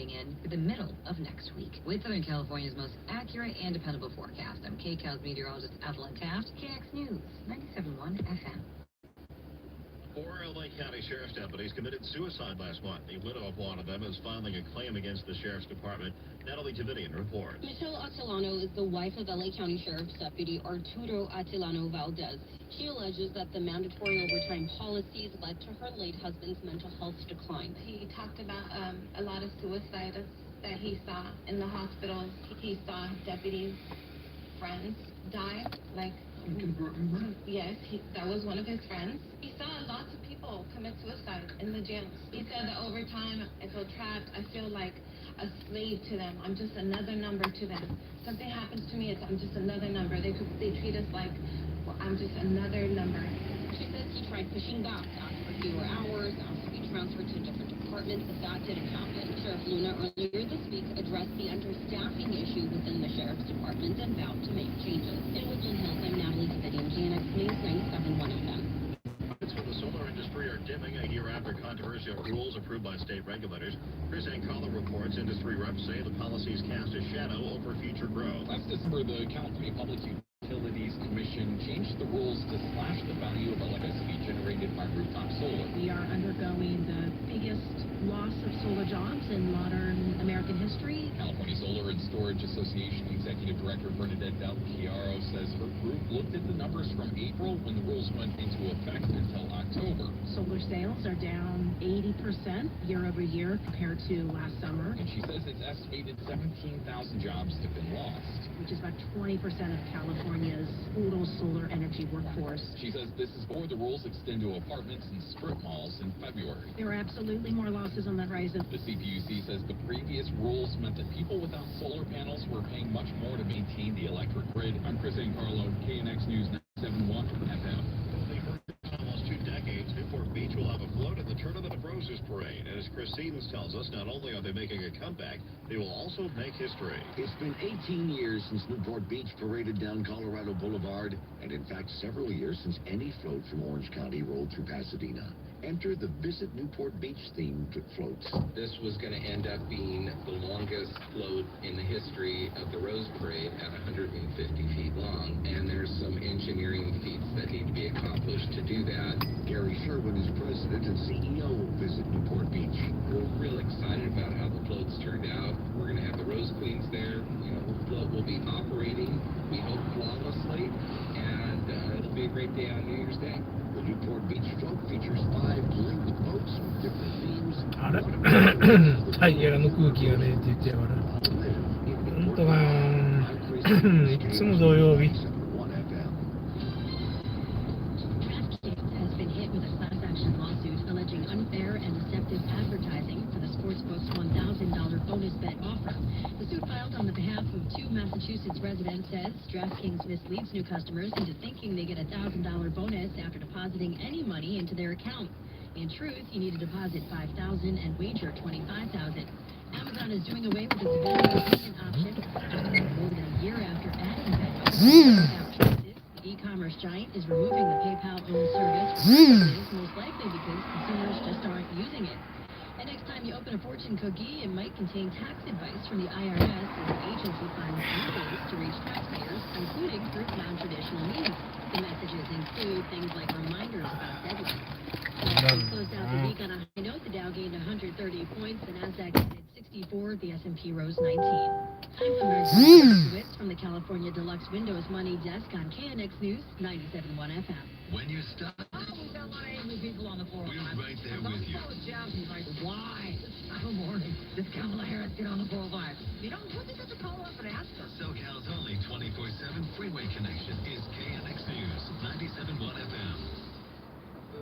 moving in for the middle of next week. With Southern California's most accurate and dependable forecast, I'm KCAL's meteorologist Evelyn Taft, KX News, 97.1 FM. 4 LA County Sheriff's deputies committed suicide last month. The widow of one of them is filing a claim against the Sheriff's Department. Natalie Davidian reports. Michelle Atilano is the wife of LA County Sheriff's Deputy Arturo Atilano Valdez. She alleges that the mandatory overtime policies led to her late husband's mental health decline. He talked about a lot of suicides that he saw in the hospitals. He saw deputies, friends die, like... Yes, that was one of his friends. He saw lots of people commit suicide in the jails. He said that over time, I feel trapped. I feel like a slave to them. I'm just another number to them. Something happens to me, I'm just another number. They treat us like, well, I'm just another number. She says he tried pushing back, asked for fewer hours, asked to be transferred to different departments, but that didn't happen. Sheriff Luna earlier this week addressed the understaffing issue within the Sheriff's Department and vowed to make changes. In Woodland Hills, I'm Natalie Davidian, KNX News, 97.1 FM. For the solar industry are dimming a year after controversial rules approved by state regulators. Chris Ancala reports industry reps say the policies cast a shadow over future growth. Last December, the California Public Utilities Commission changed the rules to slash the value of electricity generated by rooftop solar. We are undergoing the biggest loss of solar jobs in modern American history. California Solar and Storage Association Executive Director Bernadette Del Chiaro says her group looked at the numbers from April when the rules went into effect until October. Solar sales are down 80% year over year compared to last summer. And she says it's estimated 17,000 jobs have been lost, which is about 20% of California's total solar energy workforce. She says this is before the rules extend to apartments and strip malls in February. There are absolutely more losses on that horizon. The CPUC says the previous rules meant that people without solar panels were paying much more to maintain the electric grid. I'm Chris Ancala, KNX News 97.1 FM. Almost 2 decades, Newport Beach will have a float at the Tournament of Roses parade. And as Chris Stevens tells us, not only are they making a comeback, they will also make history. It's been 18 years since Newport Beach paraded down Colorado Boulevard, and in fact several years since any float from Orange County rolled through Pasadena. Enter the Visit Newport Beach themed floats. This was going to end up being the longest float in the history of the Rose Parade at 150 feet long, and there's some engineering feats that need to be accomplished to do that. Gary Sherwin is president and CEO of Visit Newport Beach. We're real excited about how the floats turned out. We're going to have the Rose Queens there. The float will be operating, we hope, flawlessly, and it'll be a great day on New Year's Day. The Newport Beach float features 5 linked boats with different themes. あれタイヤの空気がねって言ってやがる。本当がいつも土曜日。Has been hit with a class action lawsuit alleging unfair and deceptive advertising for the sportsbook's $1,000 bonus bet offer. The suit filed on the behalf of 2 Massachusetts residents says DraftKings misleads new customers into thinking they get a $1,000 bonus after depositing any money into their account. In truth, you need to deposit $5,000 and wager $25,000. Amazon is doing away with its value payment option just more than a year after adding that option. The e-commerce giant is removing the PayPal-owned service for businesses, most likely because consumers just aren't using it. And next time you open a fortune cookie, it might contain tax advice from the IRS as the agency finds new ways to reach taxpayers, including through non-traditional means. The messages include things like reminders about deadlines. Closed out the week on a high note. The Dow gained 130 points, the Nasdaq ended 64, the S&P rose 19. I'm American from the California Deluxe Windows Money Desk on KNX News 97.1 FM. When you're stuck, We're people on the floor. we're right there with you. He's like, why? Good morning. This Kamala Harris get on the 405. You know, what did you call up and ask her? SoCal's only 24/7 freeway connection is KNX News 97.1 FM.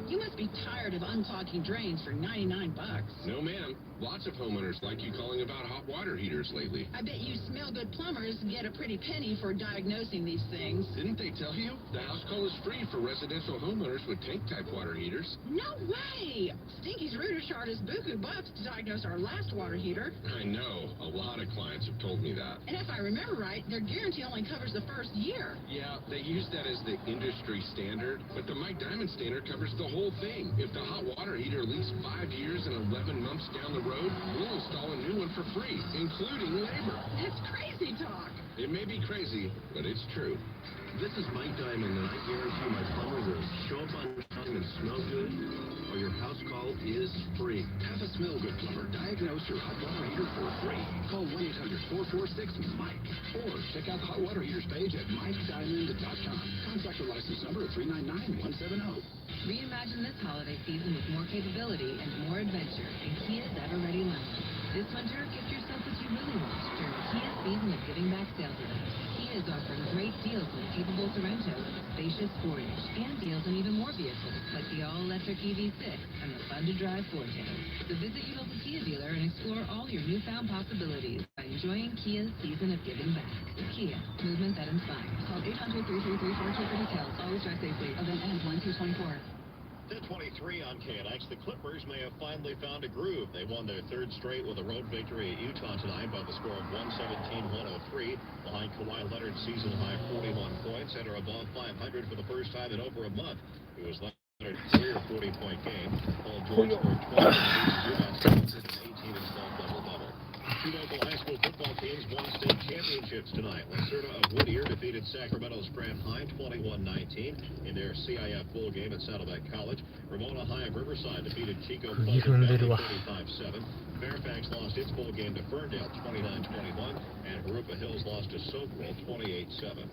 You must be tired of unclogging drains for 99 bucks. No, ma'am. Lots of homeowners like you calling about hot water heaters lately. I bet you smell good plumbers get a pretty penny for diagnosing these things. Didn't they tell you? The house call is free for residential homeowners with tank-type water heaters. No way! Stinky's Rooter charged us buku bucks to diagnose our last water heater. I know. A lot of clients have told me that. And if I remember right, their guarantee only covers the first year. Yeah, they use that as the industry standard, but the Mike Diamond standard covers the the whole thing. If the hot water heater leaks 5 years and 11 months down the road, we'll install a new one for free, including labor. That's crazy talk. It may be crazy, but it's true. This is Mike Diamond, and I guarantee my plumber will show up on time and smell good, or your house call is free. Have a smell-good plumber diagnose your hot water heater for free. Call 1-800-446-MIKE. Or check out the hot water heaters page at MikeDiamond.com. Contractor license number 399170. Reimagine this holiday season with more capability and more adventure in Kia's ever-ready lineup. This winter, gift yourself what you really want during Kia's season of giving back sales event. Kia is offering great deals on capable Sorento, spacious Sportage, and deals on even more vehicles like the all-electric EV6 and the fun-to-drive Forte. So visit your local Kia dealer and explore all your newfound possibilities by enjoying Kia's season of giving back. Kia, movement that inspires. Call 800-3334 for details. Always drive safely. Event ends 1/2/24. 10:23 on KNX. The Clippers may have finally found a groove. They won their third straight with a road victory at Utah tonight by the score of 117-103. Behind Kawhi Leonard's season-high 41 points and are above 500 for the first time in over a month. It was Leonard's career 40-point game. Paul George scored 12 and 18 and 12 double-double. Two local high school football teams won state championships tonight. Lacerda of Whittier defeated Sacramento's Grant High 21-19 in their CIF bowl game at Saddleback College. Ramona High of Riverside defeated Chico Pleasant Valley 35-7. Fairfax lost its bowl game to Ferndale 29-21, and Harupa Hills lost to Soquel 28-7.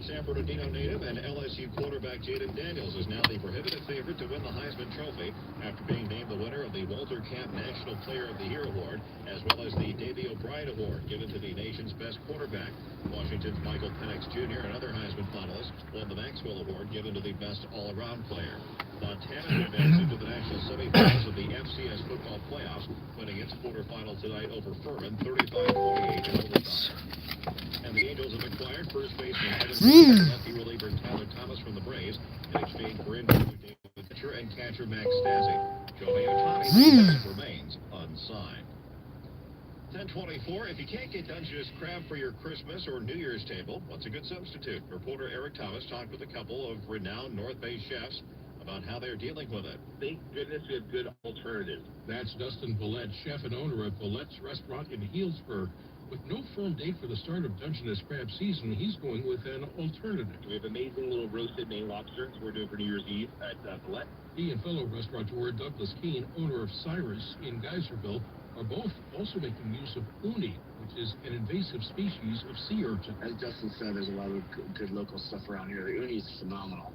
San Bernardino native and LSU quarterback Jaden Daniels is now the prohibitive favorite to win the Heisman Trophy after being named the winner of the Walter Camp National Player of the Year Award, as well as the Davey O'Brien Award given to the nation's best quarterback. Washington's Michael Penix Jr. and other Heisman finalists won the Maxwell Award given to the best all-around player. Montana advanced into the national semifinals of the FCS football playoffs, winning its quarterfinal tonight over Furman 35-28 in overtime. And the Angels have acquired first baseman Evan lefty reliever Tyler Thomas from the Braves in exchange for infielder David Pitcher and catcher Max Stassi. Shohei Ohtani remains unsigned. 10:24. If you can't get Dungeness crab for your Christmas or New Year's table, what's a good substitute? Reporter Eric Thomas talked with a couple of renowned North Bay chefs about how they're dealing with it. Thank goodness we have good alternatives. That's Dustin Villette, chef and owner of Villette's Restaurant in Healdsburg. With no firm date for the start of Dungeness crab season, he's going with an alternative. We have amazing little roasted Maine lobsters we're doing for New Year's Eve at Villette. He and fellow restaurateur Douglas Keene, owner of Cyrus in Geyserville, are both also making use of uni, which is an invasive species of sea urchin. As Dustin said, there's a lot of good local stuff around here. The uni is phenomenal.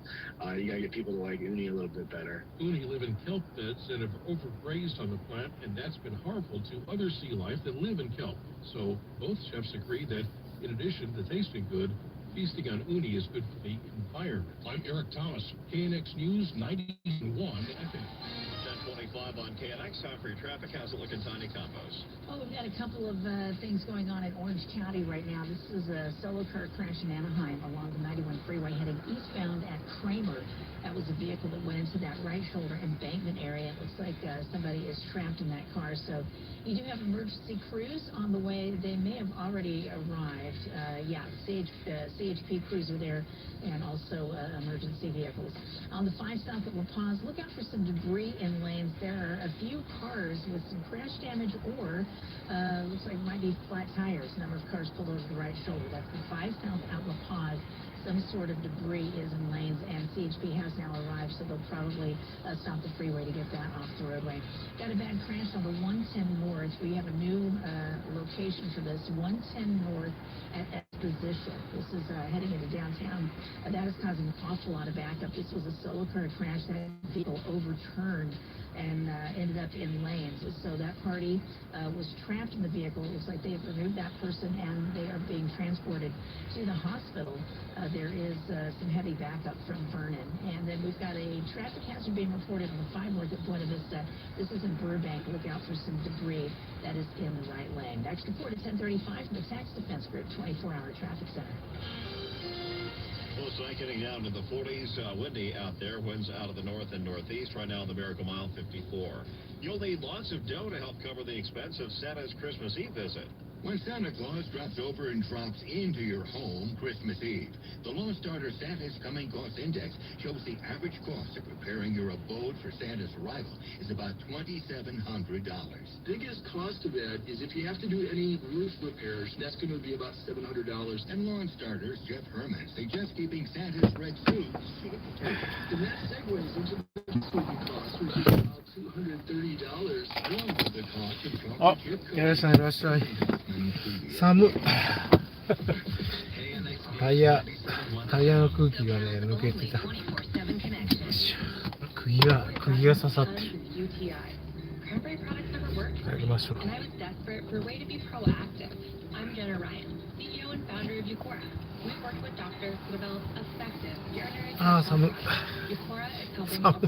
You gotta get people to like uni a little bit better. Uni live in kelp beds and have overgrazed on the plant, and that's been harmful to other sea life that live in kelp. So both chefs agree that, in addition to tasting good, feasting on uni is good for the environment. I'm Eric Thomas, KNX News 91 FM. 10:25 on KNX. Time for your traffic. How's it looking, Tiny Campos? Well, we've got a couple of things going on in Orange County right now. This is a solo car crash in Anaheim along the 91 freeway heading eastbound at Kramer. That was a vehicle that went into that right shoulder embankment area. It looks like somebody is trapped in that car. So you do have emergency crews on the way. They may have already arrived. CHP crews are there, and also emergency vehicles. On the 5 south at La Paz, look out for some debris in lanes. There are a few cars with some crash damage or looks like might be flat tires. A number of cars pulled over the right shoulder. That's the 5 south at La Paz. Some sort of debris is in lanes, and CHP has now arrived, so they'll probably stop the freeway to get that off the roadway. Got a bad crash on the 110 North. We have a new location for this, 110 North at Exposition. This is heading into downtown. That is causing an awful lot of backup. This was a solo car crash. That vehicle overturned and ended up in lanes. So that party was trapped in the vehicle. It looks like they've removed that person, and they are being transported to the hospital. There is some heavy backup from Vernon. And then we've got a traffic hazard being reported on the 5 North at Buena Vista. This is in Burbank. Look out for some debris that is in the right lane. Next report at 10:35 from the Tax Defense Group 24-hour traffic center. Close tonight, getting down to the 40s. Windy out there. Winds out of the north and northeast. Right now, the Miracle Mile 54. You'll need lots of dough to help cover the expense of Santa's Christmas Eve visit. When Santa Claus drops over and drops into your home Christmas Eve, the Lone Starter Santa's Coming Cost Index shows the average cost of preparing your abode for Santa's arrival is about $2,700. Biggest cost of that is if you have to do any roof repairs, that's going to be about $700. And Lawn Starters Jeff Herman suggests keeping Santa's red suits cheap too. And that segues into the movie cost, which is about $230. Along with the cost of あ、 chocolate chip 皆さんいらっしゃい。寒っ。タイヤの空気がね、抜けてた。釘が刺さってる。帰りましょう。ああ、寒っ。寒い。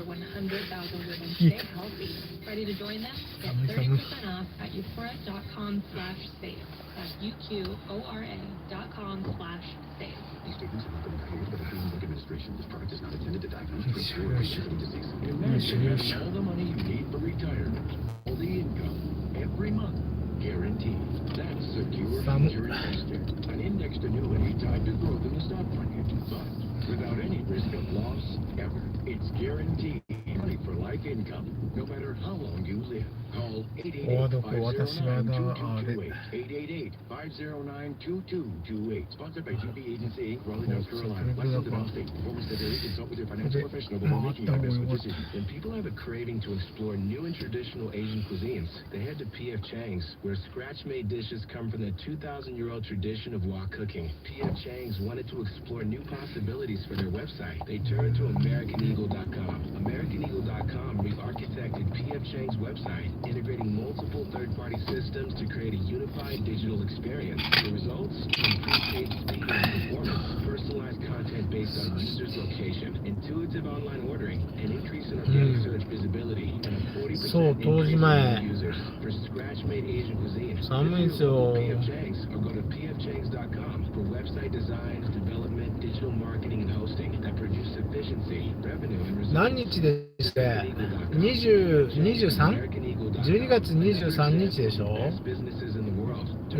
Ready to join them? Get 30% off at euphora.com/space. That's uqora.com/space. These statements are not going to be by the Food and Drug Administration. This product is not intended to diagnose, treat, or prevent disease. Imagine having all the money you need for retirement, all the income, every month, guaranteed. That's Secure Future Investor, an indexed annuity tied to growth in the stock market, but without any risk of loss ever. It's guaranteed money for life income, no matter how long you live. Call 888-509-2228, 888-509-2228. Sponsored by GB Agency, Inc., Raleigh, North Carolina. Licensed in all states. Before we set a rate, consult with your financial professional before making an investment decision. When people have a craving to explore new and traditional Asian cuisines, they head to P.F. Chang's, where scratch-made dishes come from the 2,000-year-old tradition of wok cooking. P.F. Chang's wanted to explore new possibilities for their website. They turned to AmericanEagle.com. AmericanEagle.com re-architected P.F. Chang's website, integrating multiple third-party systems to create a unified digital experience. The results? Improved page speed and performance, personalized content based on users' location, intuitive online ordering, an increase in organic search visibility, and a 40% increase in users. For scratch-made Asian cuisine, visit P.F. Chang's or go to pfchangs.com for website designs, development, digital marketing, and hosting that produce efficiency, revenue, and results. 何日ですか 23?12 月23日でしょ。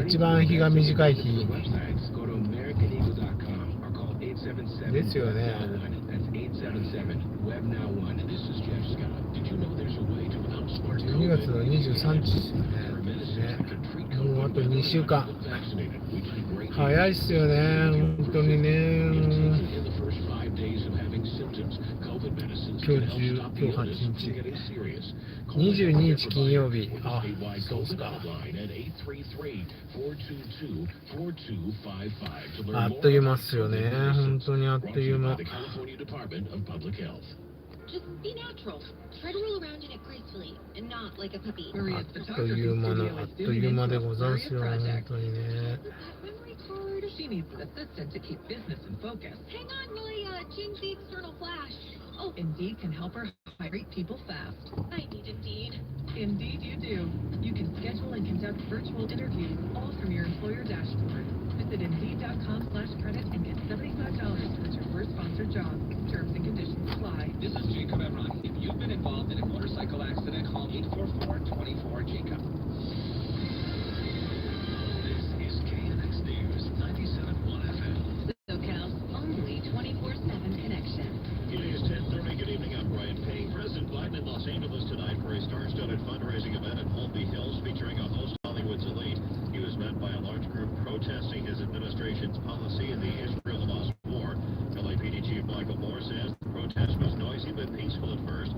一番日が短い日ですよね。12月の23日ですよね。もうあと2週間。早いっすよね、本当にね。今日8日。22日金曜日。あ、そうっすか。あっという間っすよね。本当にあっという間。Just be natural. Try to roll around in it gracefully and not like a puppy. あっという間でござんすよ、本当にね。She needs an assistant to keep business in focus. Hang on, Malia. Change the external flash. Oh, Indeed can help her hire people fast. I need Indeed. Indeed you do. You can schedule and conduct virtual interviews all from your employer dashboard. Visit Indeed.com/credit and get $75 towards your first sponsored job. Terms and conditions apply. This is Jacob Emron. If you've been involved in a motorcycle accident, call 844-24-JACOB. This is KNX News 97.1 FM. SoCal's only 24/7 connection. It is 10:30. Good evening. I'm Brian Payne. President Biden in Los Angeles tonight for a star-studded fundraising event at Holmby Hills featuring a host of Hollywood's elite. He was met by a large group protesting his administration's policy in the Israel-Hamas war. LAPD Chief Michael Moore says the protest was noisy but peaceful at first.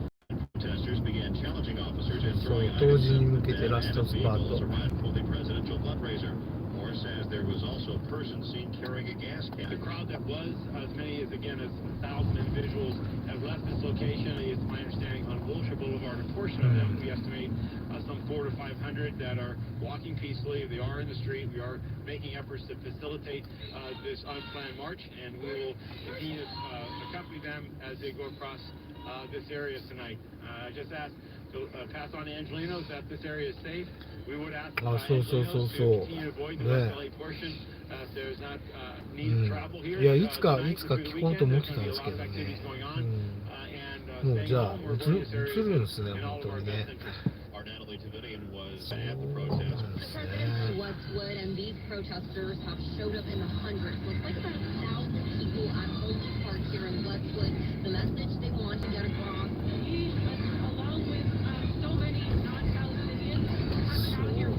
Protesters began challenging officers and throwing items at them and vehicles around for the presidential fundraiser. Moore says there was also a person seen carrying a gas can. The crowd that was, as many as 1,000 individuals, have left this location. It's my understanding on Wilshire Boulevard, a portion of them, we estimate some 400 to 500 that are walking peacefully. They are in the street. We are making efforts to facilitate this unplanned march, and we will continue to accompany them as they go across this area tonight. I just asked to pass on to Angelinos that this area is safe. We would ask Angelinos to continue to avoid the West LA portion. If there's not need to travel here, いや、いつか聞こうと思ってたんですけどね。もうじゃあ映るんですね、本当にね。Our Natalie Tavidian was at the protest. The president was Westwood, and these protesters have showed up in the hundreds. Looks like about 1,000 people at Holy Park here in Westwood. The message they want to get across. He, along with so many non-Palestinians, are out here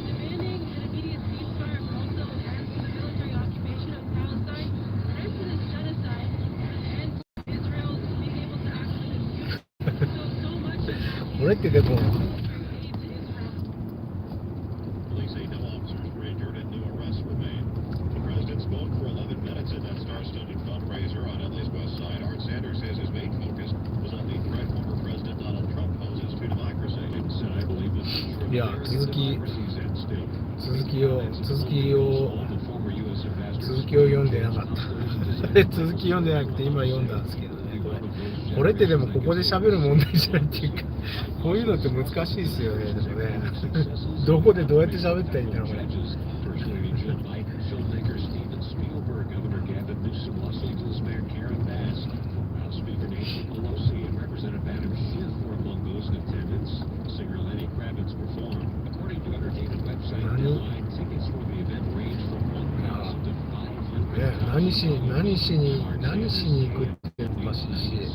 demanding an immediate ceasefire, but also an end to the military occupation of Palestine, an end to this genocide, and Israel being able to actually use so much of that. これってでも Police say no officers were injured and no arrests were made. The president spoke for 11 minutes in that star-studded fundraiser on LA's west side. Art Sanders says his main focus was on the threat former President Donald Trump poses to democracy. Said, I believe the future of いや American 続き democracy is at stake. 続きを All the former U.S. ambassadors 続きを読んでなかった続き読んでなくて今読んだんですけどね、これってでもここで喋る問題じゃないっていうか、こういうのって難しいですよね。でもねどこでどうやって喋ったらいいんだろうこれ。 First Lady Jill Biden, filmmaker Steven Spielberg, Governor Gavin Newsom, Los Angeles Mayor Karen Bass, House Speaker Nancy Pelosi, and Representative Adam Schiff were among those in attendance. Singer Lenny Kravitz performed. According to entertainment website Deadline, tickets for the event range from $1,000 to $500. ね、何しに行くっておかしいし、 The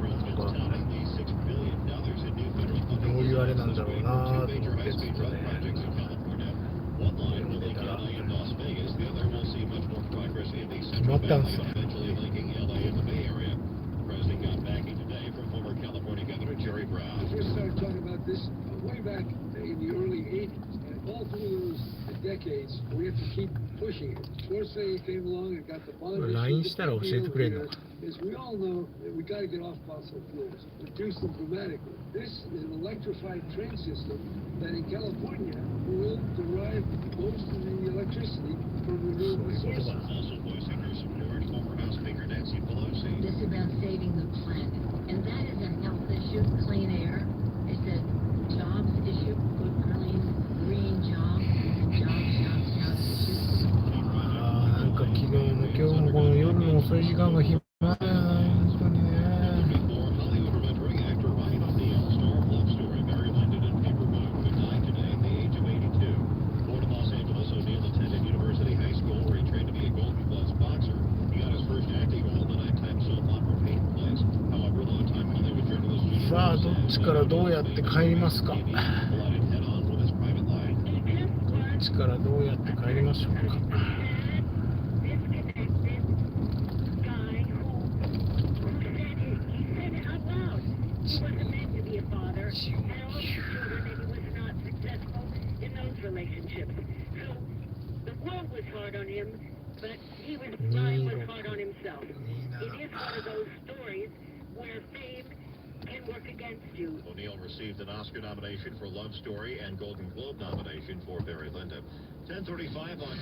president's touting the $6 billion in new federal ど funding ういうあれなんだろうなと思っ for て two ちょ major っ high-speed と rail ね。 projects in California. One line will link LA and Las Vegas. The other will see much more progress in the Central Valley, eventually linking LA and the Bay Area. The president got backing today from former California Governor Jerry Brown. I first started talking about this way back in the early 80s. And all through those decades, we have to keep pushing it. Schwarzenegger came along and got the bond. LINE したら教えてくれるのか。 Is we all know that we got to get off fossil fuels, reduce them dramatically. This is an electrified train system that in California will derive most of the electricity from renewable sources. Also voicing her support, former House Speaker Nancy Pelosi. This is about saving the planet, and that is a health issue, clean air. It's a jobs issue, good, green jobs issue. なんか昨日も今日もこの夜の遅い時間が暇だよな、本当にね。 Before Hollywood remembering actor Ryan O'Neal, star of Love Story, Barry Lyndon, and Paperboy, who died today at the age of 82. Born in Los Angeles, O'Neal attended University High School, where he trained to be a Golden Gloves boxer. He got his first acting role in the nighttime soap opera Paint Place. However, longtime Hollywood journalist Judy さあどっちからどうやって帰りますか。 collided head-on with his private line. どっちからどうやって帰りましょうか。 relationships. So the world was hard on him, but he was dying was hard on himself. It is one of those stories where fame can work against you. O'Neal received an Oscar nomination for Love Story and Golden Globe nomination for Barry Lyndon. 10:35 on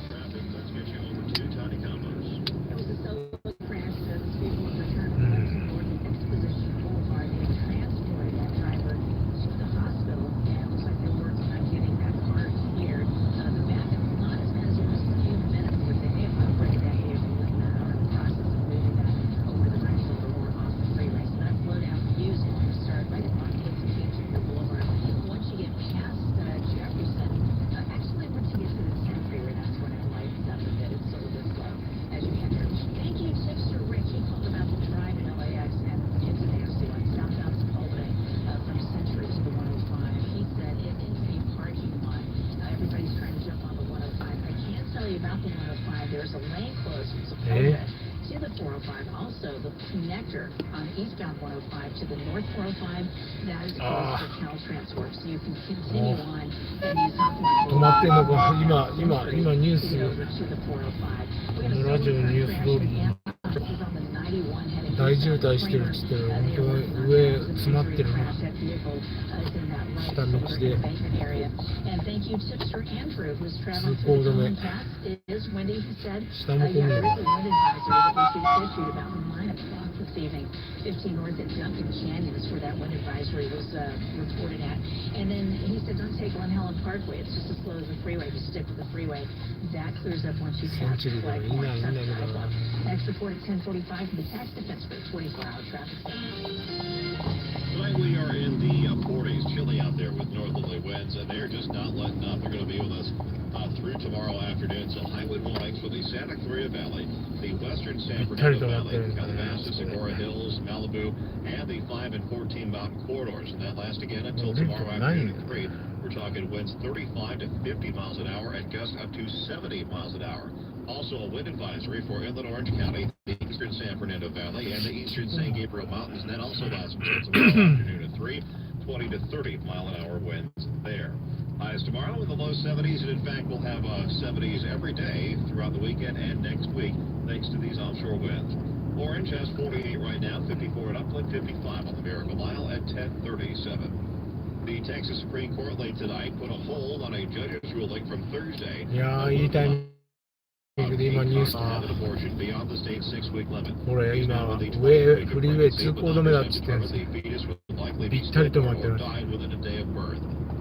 traffic. Let's get you over to Tiny Combos. There was a solo crash that was scheduled to return from North Exposition Boulevard. They transported that driver to the hospital, and it looks like they're working on getting that car cleared. The backup is not as bad as it was a few minutes ago. They may have operated that vehicle and are in the process of moving that over the bridge over or off the freeway. So that flow down views is going to start right on 18th Boulevard. Once you get past Jefferson, actually once you get to the 10th freeway, that's when it lights up a bit. It's a little bit slow as you enter. Thank you, Tipster Rick. He called about the drive in LAX and it's nasty one. Southbound Sepulveda from Century to the 105. He said it is a parking lot. Everybody's trying to jump on the 105. I can't tell you about the 105. There's a lane closed from Sepulveda to the 405. Also, the connector on eastbound 105 to the north 405, that is closed for Caltrans work. So you can continue on and use Hawthorne 止まってんのか。今ニュース、 over to the 405. このラジオのニュース通りに大渋滞してるっつってる。本当に上詰まってるな。下道で。通行止め。下も混んでる。 15 north at Duncan Canyon is where that wind advisory was reported at. And then he said, don't take Glen Helen Parkway. It's just as slow as the freeway. Just stick to the freeway. That clears up once you pass the flagpole. Next report at 10:45 from the Tax Defense Group, 24-hour traffic. Tonight we are in the 40s, chilly out there with northerly winds, and they're just not letting up. They're going to be with us through tomorrow afternoon. So high wind warnings for the Santa Clarita Valley, the western San Fernando Valley, Calabasas, Agoura Hills, Malibu, and the 5 and 14 mountain corridors. And that lasts again until tomorrow afternoon at 3. We're talking winds 35 to 50 miles an hour and gusts up to 70 miles an hour. Also a wind advisory for inland Orange County, the eastern San Fernando Valley, and the eastern San Gabriel Mountains. And that also lasts until tomorrow afternoon at 3. 20 to 30 mile an hour winds there. Highs tomorrow in the low 70s, and in fact we'll have 70s every day throughout the weekend and next week thanks to these offshore winds. Orange has 48 right now, 54 at Upland, 55 on the Miracle Mile at 10:37. The Texas Supreme Court late tonight put a hold on a judge's ruling from Thursday.今ニュースこれ今フリーウェイ通行止めだって言ってるんですよ。ぴったり止まってます。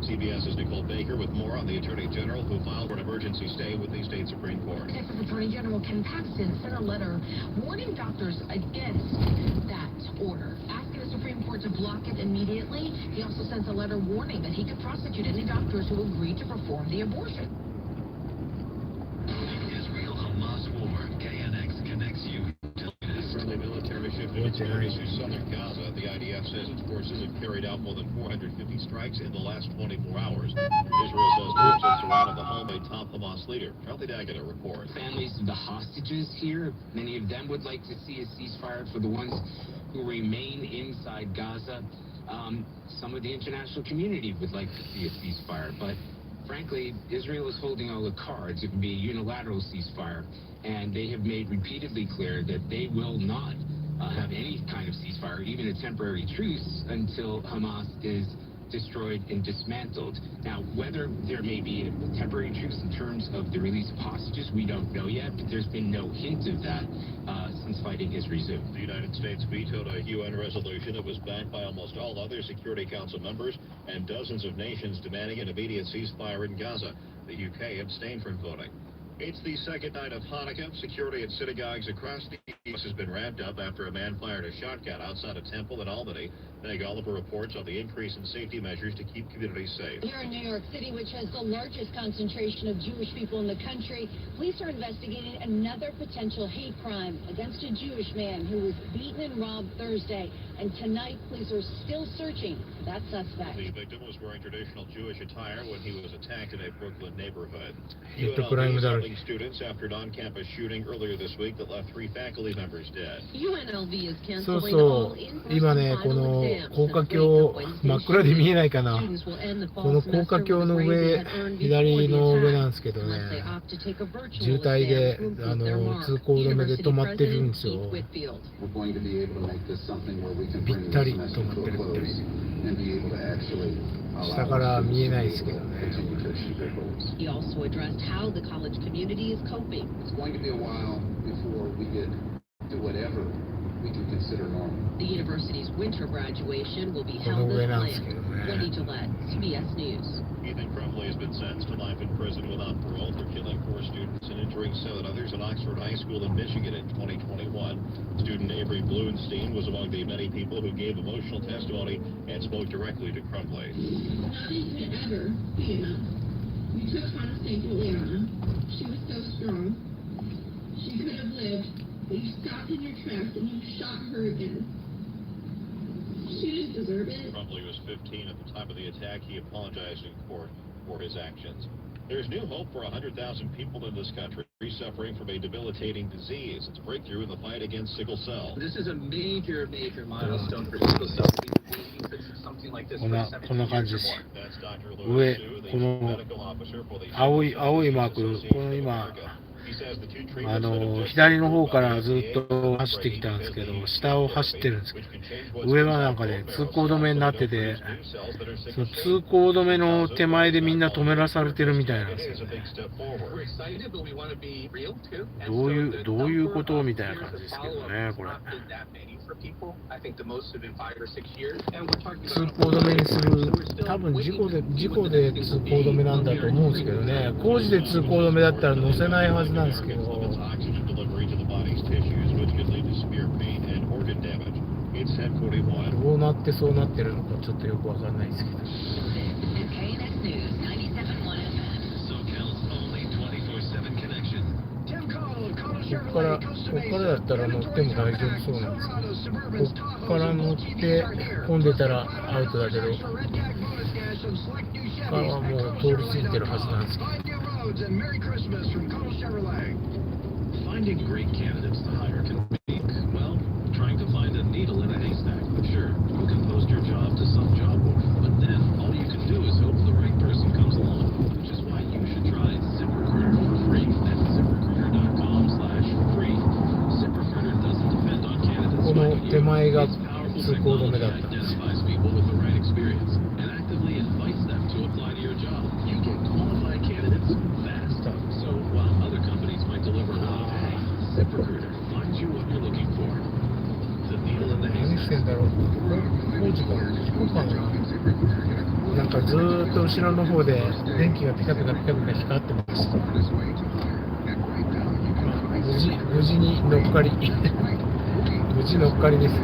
CBS's Nicole Baker with more on the Attorney General who filed for an emergency stay with the state Supreme Court. Texas Attorney General Ken Paxton sent a letter warning doctors against that order, asking the Supreme Court to block it immediately. He also sent a letter warning that he could prosecute any doctors who agree to perform the abortion. Israel-Hamas war. KNX connects you to friendly military shifted its forces to southern Gaza. The IDF says its forces have carried out more than 450 strikes in the last 24 hours. Israel says troops have surrounded the home of a top Hamas leader. Charlie Daggett reports. Families of the hostages here, many of them would like to see a ceasefire for the ones who remain inside Gaza. Some of the international community would like to see a ceasefire, but frankly, Israel is holding all the cards. It would be a unilateral ceasefire, and they have made repeatedly clear that they will not have any kind of ceasefire, even a temporary truce, until Hamas is destroyed and dismantled. Now, whether there may be a temporary truce in terms of the release of hostages, we don't know yet, but there's been no hint of that since fighting has resumed. The United States vetoed a UN resolution that was backed by almost all other Security Council members and dozens of nations demanding an immediate ceasefire in Gaza. The UK abstained from voting. It's the second night of Hanukkah. Security at synagogues across the U.S. has been ramped up after a man fired a shotgun outside a temple in Albany. Meg Oliver reports on the increase in safety measures to keep communities safe. Here in New York City, which has the largest concentration of Jewish people in the country, police are investigating another potential hate crime against a Jewish man who was beaten and robbed Thursday. And tonight, police are still searching for that suspect. The victim was wearing traditional Jewish attire when he was attacked in a Brooklyn neighborhood. UNLV is helping students after an on-campus shooting earlier this week that left 3 faculty members dead. UNLV is そう canceling そう all in-person 今ねこ final の exams 高架 since 橋 Wednesday 真っ暗で見えないかな Students will end the こ fall の高架 semester 橋 with の grades 上 they had earned before 左 the の上なん attack. ですけどね Unless they opt to take a virtual 渋滞で exam to improve their mark. 通行止めで止まってるんです University よ President Keith Whitfield. We're going to be able to make this something where we can ぴ bring った the り semester 止まって to る a みたい close and be able to actually 下 allow から our 見え students ない to ですけど be able to ね continue to achieve their goals. He also addressed how the college community is coping. It's going to be a while before we get to whatever we can consider normal. The university's winter graduation will be この held 上 this なんですけ land. どね Wendy Gillette, CBS News. Ethan Crumley has been sentenced to life in prison without parole for killing 4 students and injuring 7 others at Oxford High School in Michigan in 2021. Student Avery Bluenstein was among the many people who gave emotional testimony and spoke directly to Crumley. Nothing could ever be enough. You took Hannah St. Juliana. She was so strong. She could have lived, but you stopped in your tracks and you shot her again. She didn't deserve it. Crumley was 15 at the time of the attack. He apologized in court for his actions. There's new hope for 100,000 people in this country suffering from a debilitating disease. It's a breakthrough in the fight against sickle cell. This is a major milestone for sickle cell. We've been waiting for something like this for こんな感じ 17 years です or more. That's Dr. 上 Lewis Sue, こ the の medical officer for the 青いマークこの今左の方からずっと走ってきたんですけど下を走ってるんですけど上はなんかね通行止めになっててその通行止めの手前でみんな止めらされてるみたいなんですよねどういうことみたいな感じですけどねこれ通行止めにする多分事故で通行止めなんだと思うんですけどね工事で通行止めだったら乗せないはずなんですけどどうなってそうなってるのかちょっとよくわかんないですけどこからだったら乗っても大丈夫そうなんですけど、こっから乗って混んでたらアウトだけど、ここからはもう通り過ぎてるはずなんですけど。Finding great candidates to hire can be, well, trying to find a needle in a haystack. Sure, you can post your job to some job board, but then all you can do is hope the right person comes along, which is why you should try ZipRecruiter for free. That's ZipRecruiter.com/free. ZipRecruiter doesn't depend on candidates. この手前が It's powerful 通行止めだっ technology たんです。 identifies people with the right experience and actively invites them to apply to your job. You get qualified candidates fast. So while other companies might deliver low pay, ZipRecruiter finds you what you're looking for. The needle in the 何して haystack. んだろう。工事かな。ここかな。なんかずーっと後ろの方で電気がピカピカピカピカ光ってました。無事に乗っかり無事乗っかりです。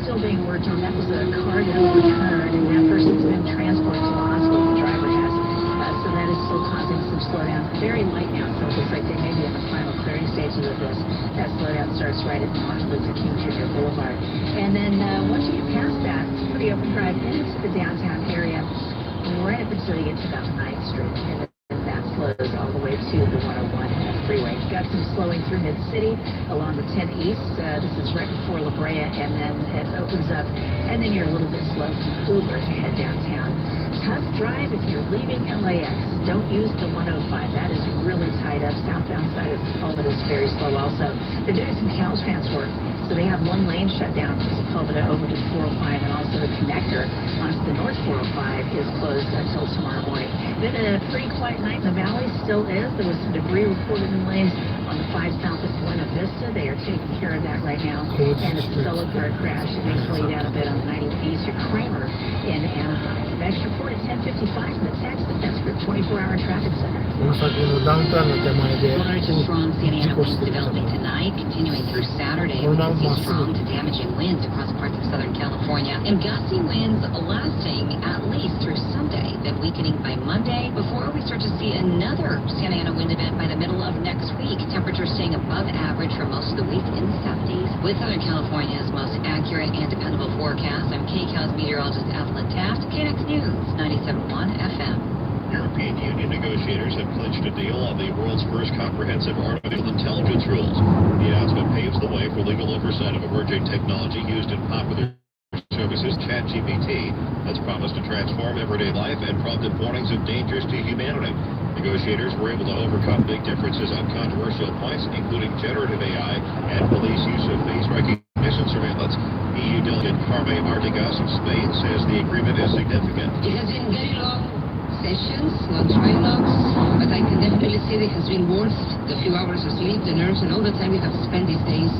Still being worked on. That was a car that overturned, and that person's been transported to the hospital. The driver has. So that is still causing some slowdown. Very light now, so it looks like they may be in the final clearing stages of this. That slowdown starts right at Martin Luther King Jr. Boulevard. And then once you get past that, it's pretty open drive into the downtown area, right up until you get to about 9th Street. And that slows all the way to the 101 freeway. You've got some slowing through Mid-City along the 10 East. This is right before La Brea, and then it opens up, and then you're a little bit slow from Uber to head downtown. Tough drive if you're leaving LAX. Don't use the 105. That is really tied up. Southbound side of Culver is very slow also. They're doing some Caltrans work, so they have one lane shut down from Sepulveda over to 405, and also the connector onto the North 405 is closed until tomorrow morning. Been a pretty quiet night in the valley, still is. There was some debris reported in lanes on the 5 south of Buena Vista. They are taking care of that right now. And it's a solo car crash. It may slow you down a bit on the 90 east or Kramer in Anaheim. Extra Port at 10:55 in the text, the Pittsburgh 24-hour traffic center. この先のダウンタウンの手前で Large to strong Santa 事 Ana 故 winds してるじゃん。 developing tonight, continuing through Saturday. We could see strong to damaging winds across parts of Southern California, and gusty winds lasting at least through Sunday, then weakening by Monday, before we start to see another Santa Ana wind event by the middle of next week. Temperatures staying above average for most of the week in the 70s. With Southern California's most accurate and dependable forecast, I'm KCAL's meteorologist Evelyn Taft, KNX News, 97.1 FM. European Union negotiators have clinched a deal on the world's first comprehensive artificial intelligence rules. The announcement paves the way for legal oversight of emerging technology used in popular services. ChatGPT has promised to transform everyday life and prompted warnings of dangers to humanity. Negotiators were able to overcome big differences on controversial points, including generative AI and police use of face recognition surveillance. EU delegate Carme Artigas of Spain says the agreement is significant. It has been very long sessions, long trilogues, but I can definitely say that it has been worth the few hours of sleep, the nerves, and all the time we have spent these days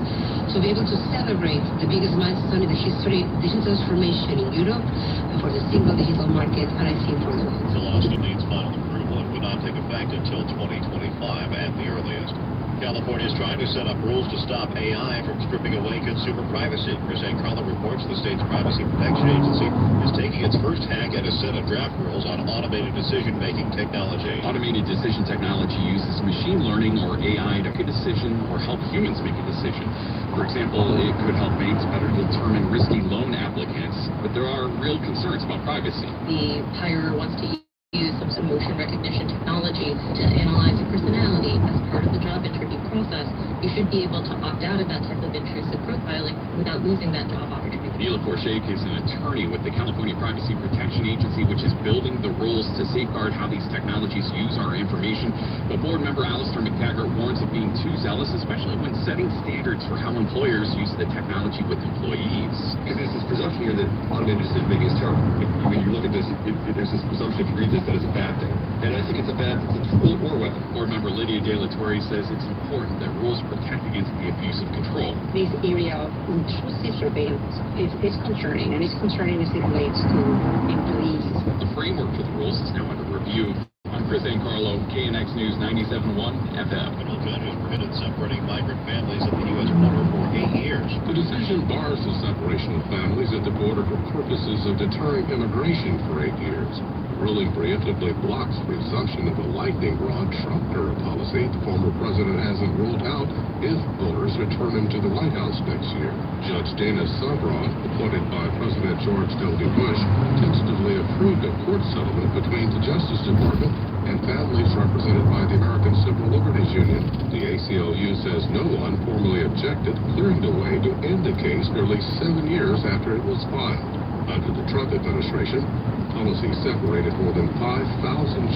to be able to celebrate the biggest milestone in the history of digital transformation in Europe and for the single digital market, and I think for the world. The law still needs final approval and would not take effect until 2025 at the earliest. California is trying to set up rules to stop AI from stripping away consumer privacy. Chris Carla reports the state's Privacy Protection Agency is taking its first hack at a set of draft rules on automated decision-making technology. Automated decision technology uses machine learning or AI to make a decision or help humans make a decision. For example, it could help banks better determine risky loan applicants, but there are real concerns about privacy. The hirer wants to use some motion recognition technology to analyze your personality as part of the job interview process. You should be able to opt out of that type of intrusive profiling without losing that job opportunity. Neil Korshake is an attorney with the California Privacy Protection Agency, which is building the rules to safeguard how these technologies use our information. But board member Alistair McTaggart warns of being too zealous, especially when setting standards for how employers use the technology with employees. Because there's this presumption here that automated decision-making is terrible. I mean, you look at this, there's this presumption if you read this that it's a bad thing. And I think it's a bad, it's a tool or weapon. Board member Lydia De La Torre says it's important that rules protect against the abuse of control. This area of intrusive surveillance is concerning, and it's concerning as it relates to employees. The framework for the rules is now under review. I'm Chris Carlo, KNX News 97.1 FM. Federal judges permitted separating migrant families at the U.S. border for 8 years. The decision bars the separation of families at the border for purposes of deterring immigration for 8 years. The ruling preemptively blocks the resumption of a lightning rod Trump-era policy the former president hasn't ruled out if voters return him to the White House next year. Judge Dana Sabra, appointed by President George W. Bush, tentatively approved a court settlement between the Justice Department and families represented by the American Civil Liberties Union. The ACLU says no one formally objected, clearing the way to end the case nearly 7 years after it was filed. Under the Trump administration, policy separated more than 5,000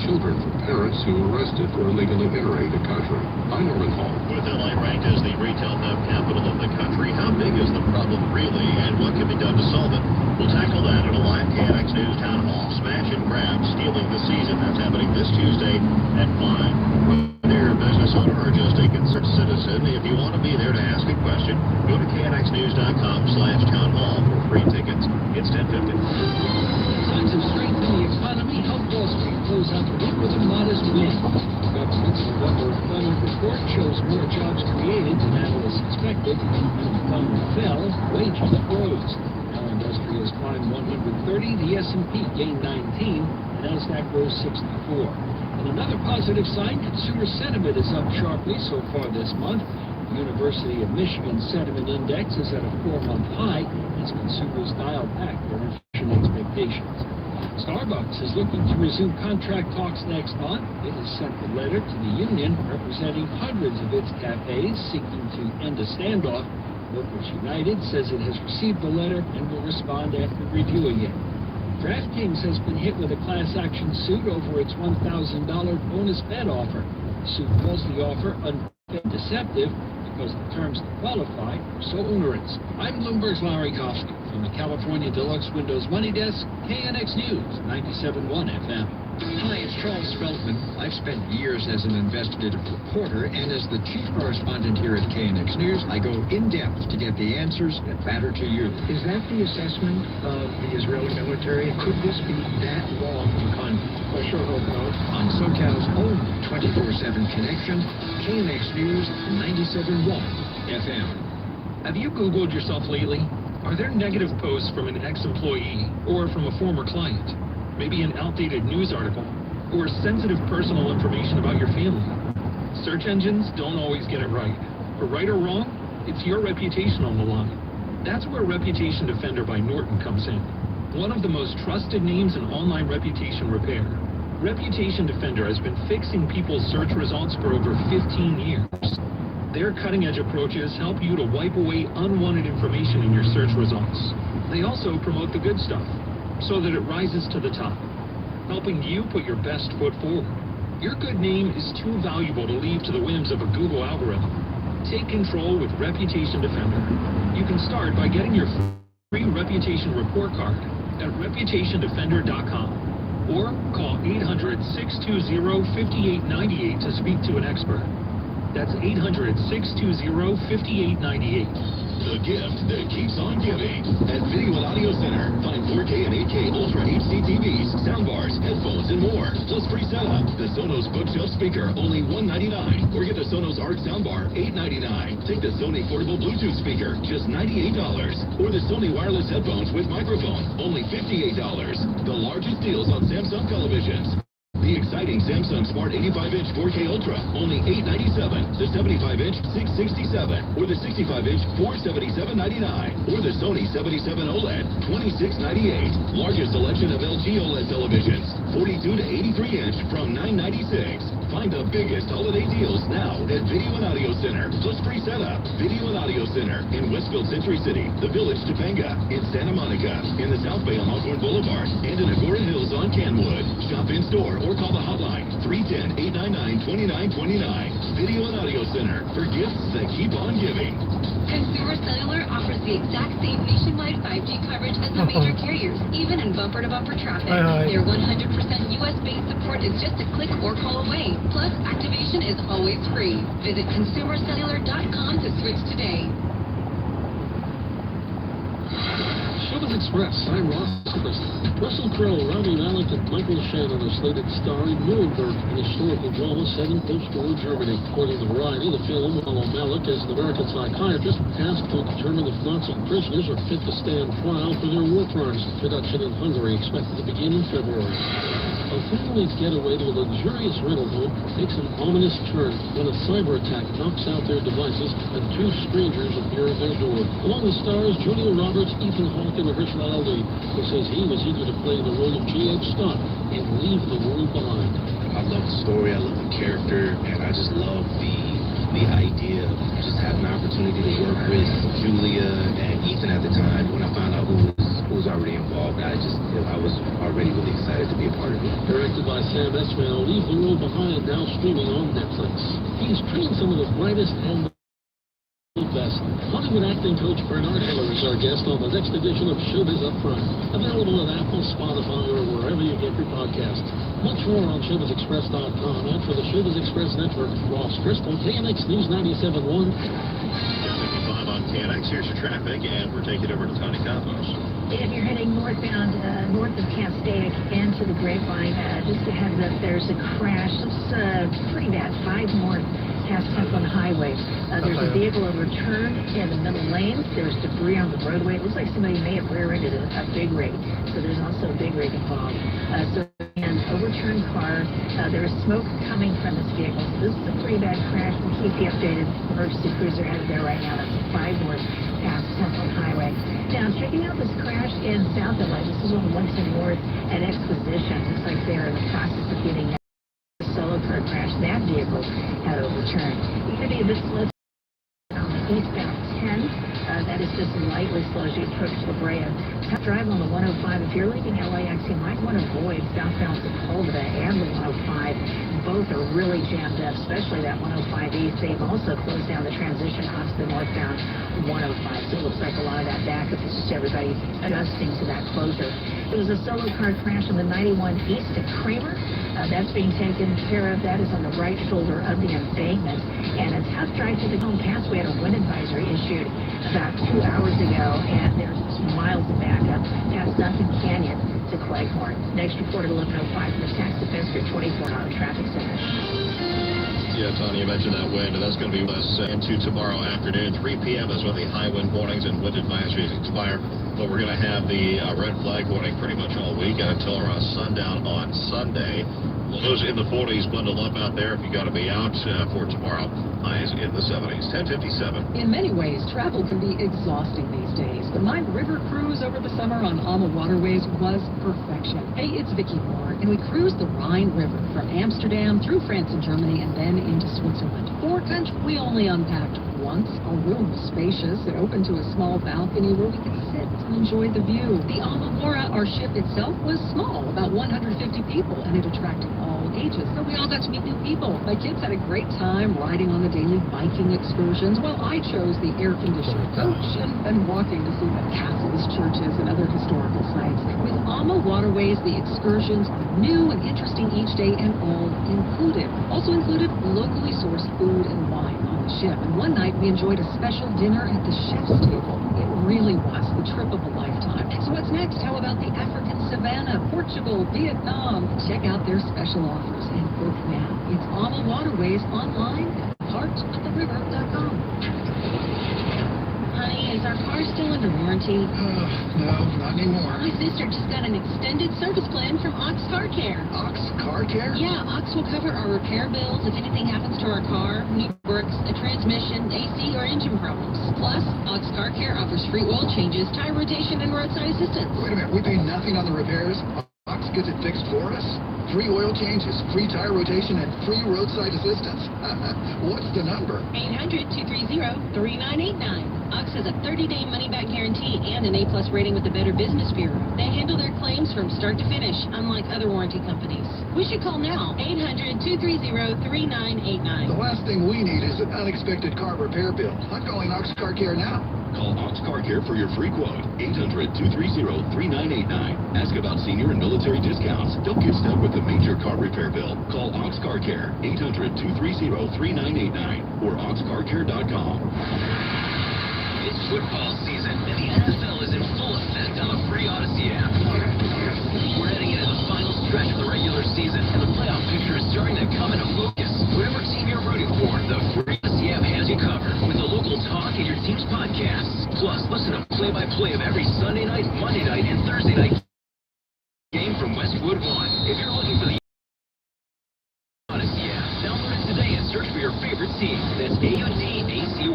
children from parents who were arrested for illegally entering the country. I'm Norman Hall. With LA ranked as the retail theft capital of the country, how big is the problem really, and what can be done to solve it? We'll tackle that in a live KNX News Town Hall. Smash and grab, stealing the season. That's happening this Tuesday at 5. Whether you're a business owner or just a concerned citizen, if you want to be there to ask a question, go to knxnews.com/townhall for free tickets. It's 10:50. Signs of strength in the economy helped Wall Street close out the week with a modest win. The government's November employment report shows more jobs created than analysts expected. Unemployment fell, wages rose. Dow Industrials climbed 130, the S&P gained 19, and NASDAQ rose 64. And another positive sign, consumer sentiment is up sharply so far this month. The University of Michigan Sentiment Index is at a 4-month high as consumers dial back their inflation expectations. Starbucks is looking to resume contract talks next month. It has sent a letter to the union representing hundreds of its cafes seeking to end a standoff. Workers United says it has received the letter and will respond after reviewing it. DraftKings has been hit with a class action suit over its $1,000 bonus bet offer. The suit calls the offer unfair and deceptive because the terms to qualify are so onerous. I'm Bloomberg's Larry Kofsky from the California Deluxe Windows Money Desk, KNX News, 97.1 FM. Hi, it's Charles Feldman. I've spent years as an investigative reporter, and as the chief correspondent here at KNX News, I go in depth to get the answers that matter to you. Is that the assessment of the Israeli military? military. Could this be that long of a conflict? I sure hope not. On SoCal's own 24/7 connection, KNX News 97.1 FM. Have you Googled yourself lately? Are there negative posts from an ex-employee or from a former client? Maybe an outdated news article or sensitive personal information about your family? Search engines don't always get it right. For right or wrong, it's your reputation on the line. That's where Reputation Defender by Norton comes in. One of the most trusted names in online reputation repair. Reputation Defender has been fixing people's search results for over 15 years. Their cutting-edge approaches help you to wipe away unwanted information in your search results. They also promote the good stuff, so that it rises to the top, helping you put your best foot forward. Your good name is too valuable to leave to the whims of a Google algorithm. Take control with Reputation Defender. You can start by getting your free reputation report card at reputationdefender.com or call 800-620-5898 to speak to an expert. That's 800-620-5898. The gift that keeps on giving. At Video and Audio Center, find 4K and 8K Ultra HD TVs, soundbars, headphones, and more. Plus free setup. The Sonos Bookshelf speaker, only $199. Or get the Sonos Arc soundbar, $899. Take the Sony portable Bluetooth speaker, just $98. Or the Sony wireless headphones with microphone, only $58. The largest deals on Samsung televisions. The exciting Samsung Smart 85-inch 4K Ultra, only $897. The 75-inch, $667. Or the 65-inch, $477.99. Or the Sony 77 OLED, $26.98. Largest selection of LG OLED televisions, 42 to 83-inch from $996. Find the biggest holiday deals now at Video and Audio Center. Plus free setup. Video and Audio Center in Westfield Century City, the Village Topanga, in Santa Monica, in the South Bay on Hawthorne Boulevard, and in Agora Hills on Canwood. Shop in store or call the hotline 310-899-2929. Video and Audio Center for gifts that keep on giving. Consumer Cellular offers the exact same nationwide 5G coverage as the major carriers, even in bumper-to-bumper traffic. Their 100% US-based support is just a click or call away. Plus, activation is always free. Visit consumercellular.com to switch today. Showbiz Express, I'm Ross Christie. Russell Crowe, Rami Malek, and Michael Shannon are slated to star in Nuremberg, an historical drama set in post-war Germany. According to Variety, the film will follow Malek as an American psychiatrist tasked to determine if Nazi prisoners are fit to stand trial for their war crimes. Production in Hungary expected to begin in February. A family's getaway to a luxurious rental home takes an ominous turn when a cyber attack knocks out their devices and two strangers appear at their door. Among the stars, Julia Roberts, Ethan Hawke, and Mahershala Ali, who says he was eager to play the role of G.H. Scott and leave the world behind. I love the story, I love the character, and I just love the idea of just having the opportunity to work with Julia and Ethan at the time. When I found out who was already involved, I was already really excited to be a part of it. Directed by Sam Esmail, Leave the World Behind, now streaming on Netflix. He's trained some of the brightest and the best. Hollywood acting coach Bernard Heller is our guest on the next edition of Showbiz Up Front. Available at Apple, Spotify, or wherever you get your podcasts. Much more on ShowbizExpress.com and for the Showbiz Express Network. Ross Crystal, KNX News 97.1. 55 on KNX. Here's your traffic, and we're taking over to Tony Campos. If you're heading northbound, north of Camp Stadium into the Grapevine, just a heads up, there's a crash. It's pretty bad. 5 north past Temple Highway. There's a vehicle overturned in the middle lanes. There's debris on the roadway. It looks like somebody may have rear-ended a big rig. So there's also a big rig involved. So an overturned car. There is smoke coming from this vehicle. So this is a pretty bad crash. We'll keep you updated. Emergency crews are headed there right now. That's 5 north past Temple Highway. Now, checking out this crash in South LA. This is on Winston North at Exposition. Looks like they're in the process of getting a solo car crash. That vehicle had overturned. It's going to be a bit slow on the eastbound 10. That is just lightly slow as you approach La Brea. Tough drive on the 105. If you're leaving LAX, you might want to avoid southbound Sepulveda and the 105. Both are really jammed up, especially that 105 East. They've also closed down the transition onto the northbound 105. So it looks like a lot of that backup is just everybody adjusting to that closure. There was a solo car crash on the 91 East at Kramer. That's being taken care of. That is on the right shoulder of the embankment. And a tough drive to the home pass. We had a wind advisory issued about 2 hours ago, and there's miles of backup past Duncan Canyon. Leghorn. Next report at 11:05 from the Tax Defense Group 24-hour traffic center. Yeah, Tony, you mentioned that wind, and that's going to be with us into tomorrow afternoon. 3 p.m. is when the high wind warnings and wind advisories expire. But we're going to have the red flag warning pretty much all week until around sundown on Sunday. Lows in the 40s, bundle up out there if you got to be out for tomorrow. Highs in the 70s. 10:57. In many ways, travel can be exhausting these days, but my river cruise over the summer on AMA Waterways was perfection. Hey, it's Vicky Moore, and we cruised the Rhine River from Amsterdam through France and Germany and then into Switzerland. 4 countries. We only unpacked once. Our room was spacious. It opened to a small balcony where we could sit and enjoy the view. The Amavora, our ship itself, was small, about 150 people, and it attracted all ages. So we all got to meet new people. My kids had a great time riding on the daily biking excursions, while I chose the air-conditioned coach and walking to see the castles, churches, and other historical sites. With AMA Waterways, the excursions are new and interesting each day and all included. Also included locally sourced food and wine on the ship. And one night we enjoyed a special dinner at the chef's table. It really was the trip of a lifetime. So what's next? How about the African savannah, Portugal, Vietnam? Check out their special offers and book now. It's AMA Waterways online at heartoftheriver.com. Honey, is our car still under warranty? No, not anymore. My sister just got an extended service plan from Ox Car Care. Ox Car Care? Yeah, Ox will cover our repair bills if anything happens to our car, new brakes, a transmission, AC, or engine problems. Plus, Ox Car Care offers free oil changes, tire rotation, and roadside assistance. Wait a minute, we pay nothing on the repairs? Ox gets it fixed for us? Free oil changes, free tire rotation, and free roadside assistance. What's the number? 800-230-3989. Ox has a 30-day money-back guarantee and an A-plus rating with the Better Business Bureau. They handle their claims from start to finish, unlike other warranty companies. We should call now. 800-230-3989. The last thing we need is an unexpected car repair bill. I'm calling Ox Car Care now. Call Ox Car Care for your free quote. 800-230-3989. Ask about senior and military discounts. Don't get stuck with the major car repair bill. Call Ox Car Care. 800-230-3989 or oxcarcare.com. It's football season, and the NFL is in full effect on the free Odyssey app. We're heading into the final stretch of the regular season, and the playoff picture is starting to come into focus. Whatever team you're rooting for, the free Odyssey app has you covered with the local talk and your team's podcasts. Plus, listen to play-by-play of every Sunday night, Monday night, and Thursday night game from Westwood One. If you're looking for the Odyssey app, download it today and search for your favorite team. That's AUTACY.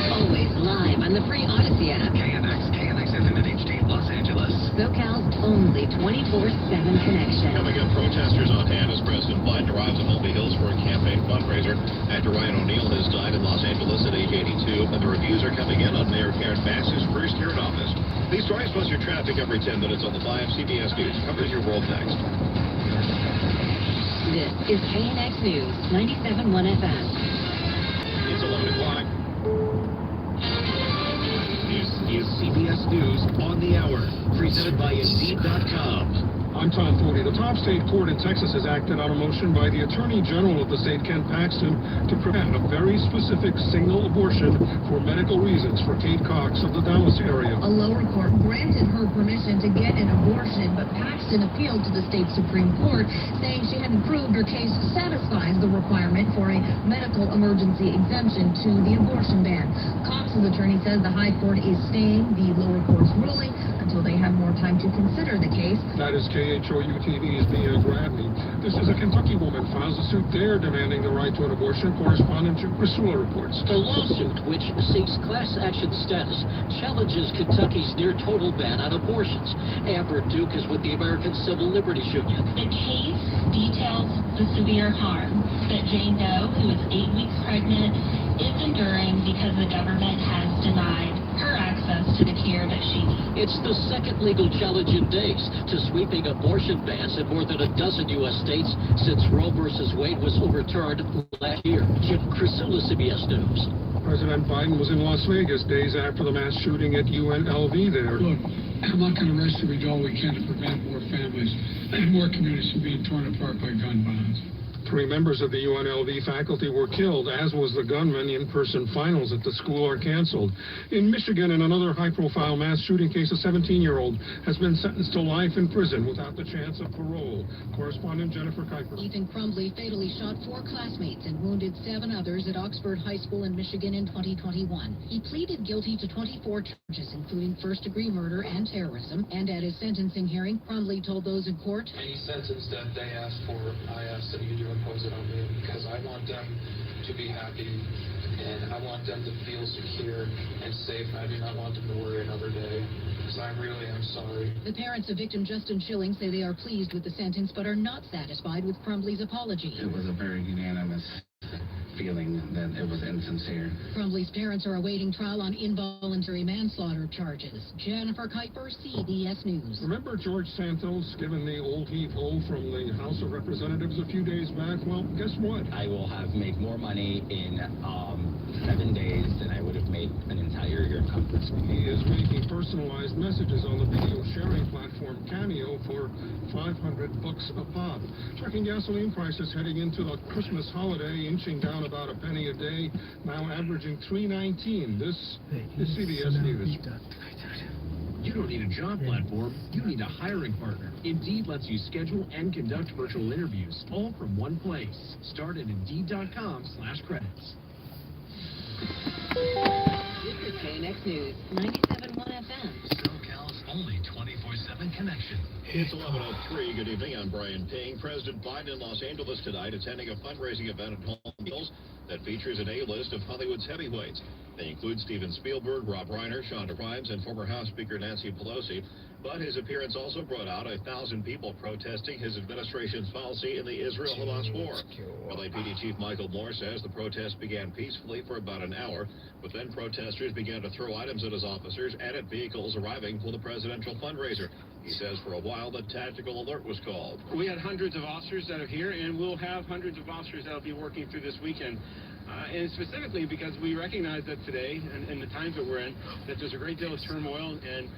Always live on the free Odyssey app. KNX FM and HD Los Angeles. SoCal's only 24/7 connection. Coming up, protesters on hand as President Biden arrives in Holby Hills for a campaign fundraiser. Actor Ryan O'Neal has died in Los Angeles at age 82, and the reviews are coming in on Mayor Karen Bass's first year in office. These stories plus your traffic every 10 minutes on the 5 CBS News. Covers your world next. This is KNX News, 97.1 FM. It's 11 o'clock. This is CBS News on the Hour, presented by Indeed.com. I'm Tom Forney. The top state court in Texas has acted on a motion by the Attorney General of the state, Ken Paxton, to prevent a very specific single abortion for medical reasons for Kate Cox of the Dallas area. A lower court granted her permission to get an abortion, but Paxton appealed to the state Supreme Court, saying she hadn't proved her case satisfies the requirement for a medical emergency exemption to the abortion ban. Cox's attorney says the high court is staying the lower court's ruling until they have more time to consider the case. That is KHOU-TV's Mia Gradney. This is a Kentucky woman files a suit there demanding the right to an abortion. Correspondent Jim Priscilla reports. The lawsuit, which seeks class action status, challenges Kentucky's near-total ban on abortions. Amber Duke is with the American Civil Liberties Union. The case details the severe harm that Jane Doe, who is 8 weeks pregnant, is enduring because the government has denied her access to the care that she needs. It's the second legal challenge in days to sweeping abortion bans in more than a dozen U.S. states since Roe versus Wade was overturned last year. Jim Priscilla, CBS News. President Biden was in Las Vegas days after the mass shooting at UNLV there. Look, I'm not going to rest till we do all we can to prevent more families and more communities from being torn apart by gun violence. 3 members of the UNLV faculty were killed, as was the gunman. In-person finals at the school are canceled. In Michigan, in another high-profile mass shooting case, a 17-year-old has been sentenced to life in prison without the chance of parole. Correspondent Jennifer Kuiper. Ethan Crumbley fatally shot 4 classmates and wounded 7 others at Oxford High School in Michigan in 2021. He pleaded guilty to 24 charges, including first-degree murder and terrorism. And at his sentencing hearing, Crumbley told those in court, "Any sentence that they ask for, I ask that you do impose it on me, because I want them to be happy, and I want them to feel secure and safe. I do not want them to worry another day, because I really am sorry." The parents of victim Justin Schilling say they are pleased with the sentence, but are not satisfied with Crumbley's apology. It was a very unanimous feeling that it was insincere. Crumbley's parents are awaiting trial on involuntary manslaughter charges. Jennifer Kuiper, CBS News. Remember George Santos giving the old heave-ho from the House of Representatives a few days back? Well, guess what? I will have made more money in 7 days than I would have made an entire year of Congress. He is making personalized messages on the video sharing platform Cameo for $500 a pop. Checking gasoline prices heading into the Christmas holiday, inching down about a penny a day, now averaging $3.19. This is CBS News. You don't need a job platform, you need a hiring partner. Indeed lets you schedule and conduct virtual interviews, all from one place. Start at Indeed.com/credits. This is KNX News, 97.1 FM. SoCal's only 24/7 connection. It's 11:03. Good evening. I'm Brian Ping. President Biden in Los Angeles tonight attending a fundraising event at Home Hills that features an A-list of Hollywood's heavyweights. They include Steven Spielberg, Rob Reiner, Shonda Rhimes, and former House Speaker Nancy Pelosi. But his appearance also brought out 1,000 people protesting his administration's policy in the Israel-Hamas war. LAPD Chief Michael Moore says the protests began peacefully for about an hour, but then protesters began to throw items at his officers and at vehicles arriving for the presidential fundraiser. He says for a while the tactical alert was called. We had hundreds of officers that are here, and we'll have hundreds of officers that will be working through this weekend. And specifically because we recognize that today, and the times that we're in, that there's a great deal of turmoil and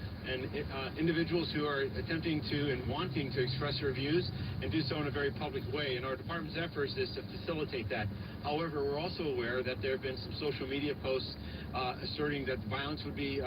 individuals who are attempting to and wanting to express their views and do so in a very public way. And our department's efforts is to facilitate that. However, we're also aware that there have been some social media posts asserting that violence would be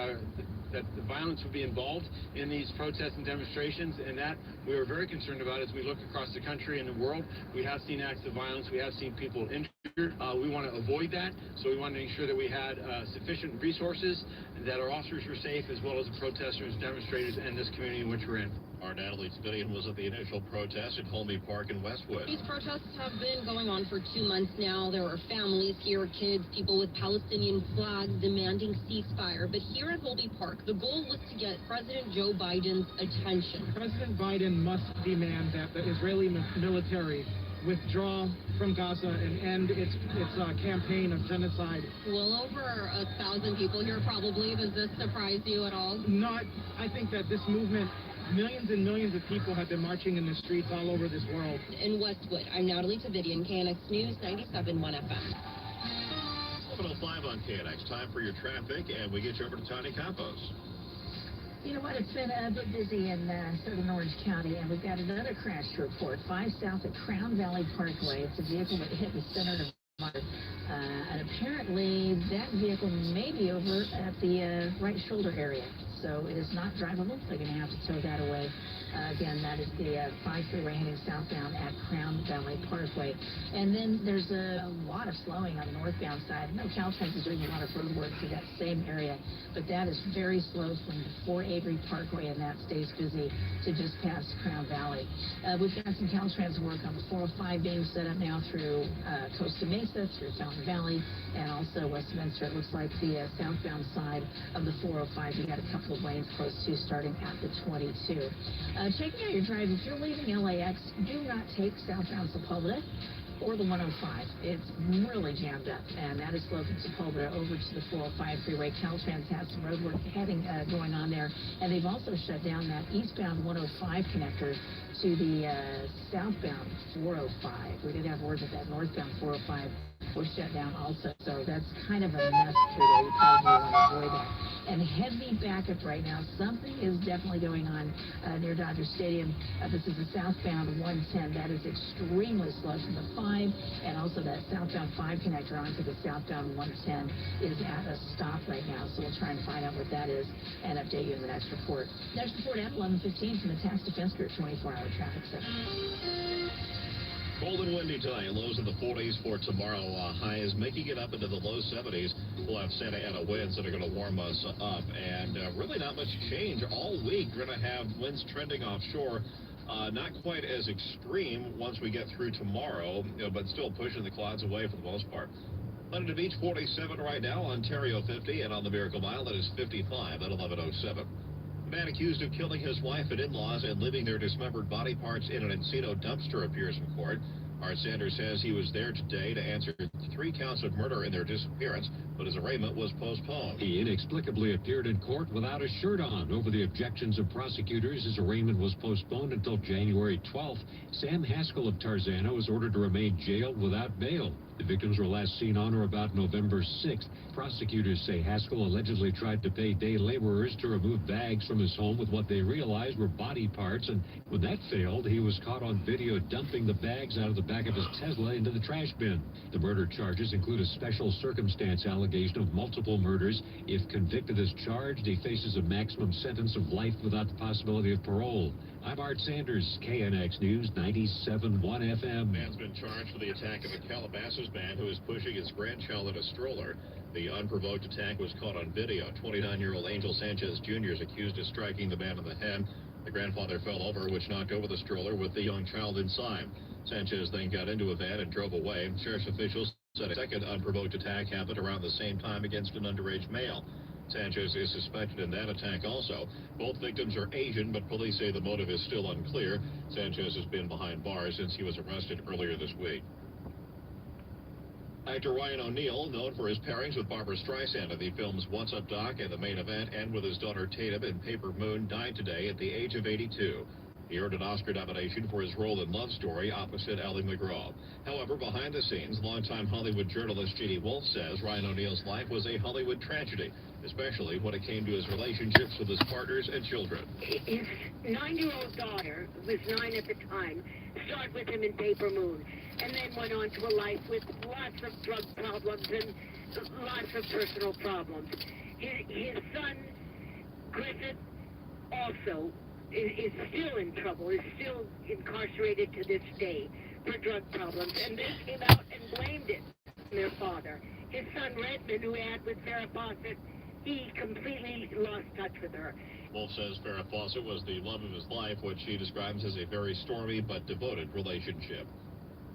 involved in these protests and demonstrations, and that we are very concerned about as we look across the country and the world. We have seen acts of violence. We have seen people injured. We want to avoid that, so we want to make sure that we had sufficient resources, that our officers were safe, as well as the protesters, demonstrators, and this community in which we're in. Our Natalie Spillian was at the initial protest at Holmby Park in Westwood. These protests have been going on for 2 months now. There are families here, kids, people with Palestinian flags demanding ceasefire. But here at Holmby Park, the goal was to get President Joe Biden's attention. President Biden must demand that the Israeli military withdraw from Gaza and end its campaign of genocide. Well over 1,000 people here probably. Does this surprise you at all? Not. I think that this movement, millions and millions of people have been marching in the streets all over this world. In Westwood, I'm Natalie Tavidian, KNX News, 97.1 FM. 7:05 on KNX. Time for your traffic, and we get you over to Tony Campos. You know what? It's been a bit busy in southern Orange County, and we've got another crash to report. 5 south at Crown Valley Parkway. It's a vehicle that hit the center of and apparently that vehicle may be over at the right shoulder area. So it is not drivable. They're going to have to tow that away. Again, that is the 5 freeway heading southbound at Crown Valley Parkway. And then there's a lot of slowing on the northbound side. No, Caltrans is doing a lot of road work through that same area, but that is very slow from before Avery Parkway, and that stays busy to just past Crown Valley. We've got some Caltrans work on the 405 being set up now through Costa Mesa, through Fountain Valley, and also Westminster. It looks like the southbound side of the 405, you got a couple of lanes close to starting at the 22. Checking out your drive, if you're leaving LAX, do not take southbound Sepulveda or the 105. It's really jammed up, and that is slow from Sepulveda over to the 405 freeway. Caltrans has some road work going on there, and they've also shut down that eastbound 105 connector to the southbound 405. We did have word that northbound 405 was shut down also, so that's kind of a mess through there. You probably want to avoid that. and heavy backup right now. Something is definitely going on near Dodger Stadium. This is the southbound 110. That is extremely slow from the 5, and also that southbound 5 connector onto the southbound 110 is at a stop right now. So we'll try and find out what that is and update you in the next report. Next report at 11:15 from the Tax Defense Group 24-hour traffic center. Cold and windy tonight. Lows in the 40s for tomorrow. Highs making it up into the low 70s. We'll have Santa Ana winds that are going to warm us up. And really not much change all week. We're going to have winds trending offshore. Not quite as extreme once we get through tomorrow, but still pushing the clouds away for the most part. Huntington Beach 47 right now, Ontario 50, and on the Miracle Mile that is 55 at 11:07. The man accused of killing his wife and in-laws and leaving their dismembered body parts in an Encino dumpster appears in court. Art Sanders says he was there today to answer 3 counts of murder in their disappearance, but his arraignment was postponed. He inexplicably appeared in court without a shirt on. Over the objections of prosecutors, his arraignment was postponed until January 12th. Sam Haskell of Tarzana was ordered to remain jailed without bail. The victims were last seen on or about November 6th. Prosecutors say Haskell allegedly tried to pay day laborers to remove bags from his home with what they realized were body parts, and when that failed, he was caught on video dumping the bags out of the back of his Tesla into the trash bin. The murder charges include a special circumstance allegation of multiple murders. If convicted as charged, he faces a maximum sentence of life without the possibility of parole. I'm Art Sanders, KNX News 97.1 FM. Man's been charged for the attack of a Calabasas man who is pushing his grandchild in a stroller. The unprovoked attack was caught on video. 29-year-old Angel Sanchez Jr. is accused of striking the man in the head. The grandfather fell over, which knocked over the stroller with the young child inside. Sanchez then got into a van and drove away. Sheriff's officials said a second unprovoked attack happened around the same time against an underage male. Sanchez is suspected in that attack also. Both victims are Asian, but police say the motive is still unclear. Sanchez has been behind bars since he was arrested earlier this week. Actor Ryan O'Neal, known for his pairings with Barbra Streisand in the films What's Up Doc and The Main Event, and with his daughter Tatum in Paper Moon, died today at the age of 82. He earned an Oscar nomination for his role in Love Story opposite Ally McGraw. However, behind the scenes, longtime Hollywood journalist Jeannie Wolf says Ryan O'Neal's life was a Hollywood tragedy, especially when it came to his relationships with his partners and children. His 9-year-old daughter, who was 9 at the time, starred with him in Paper Moon, and then went on to a life with lots of drug problems and lots of personal problems. His son, Griffith, also is still in trouble, is still incarcerated to this day for drug problems, and they came out and blamed it on their father. His son, Redmond, who he had with Farrah Fawcett, he completely lost touch with her. Wolf says Farrah Fawcett was the love of his life, which she describes as a very stormy but devoted relationship.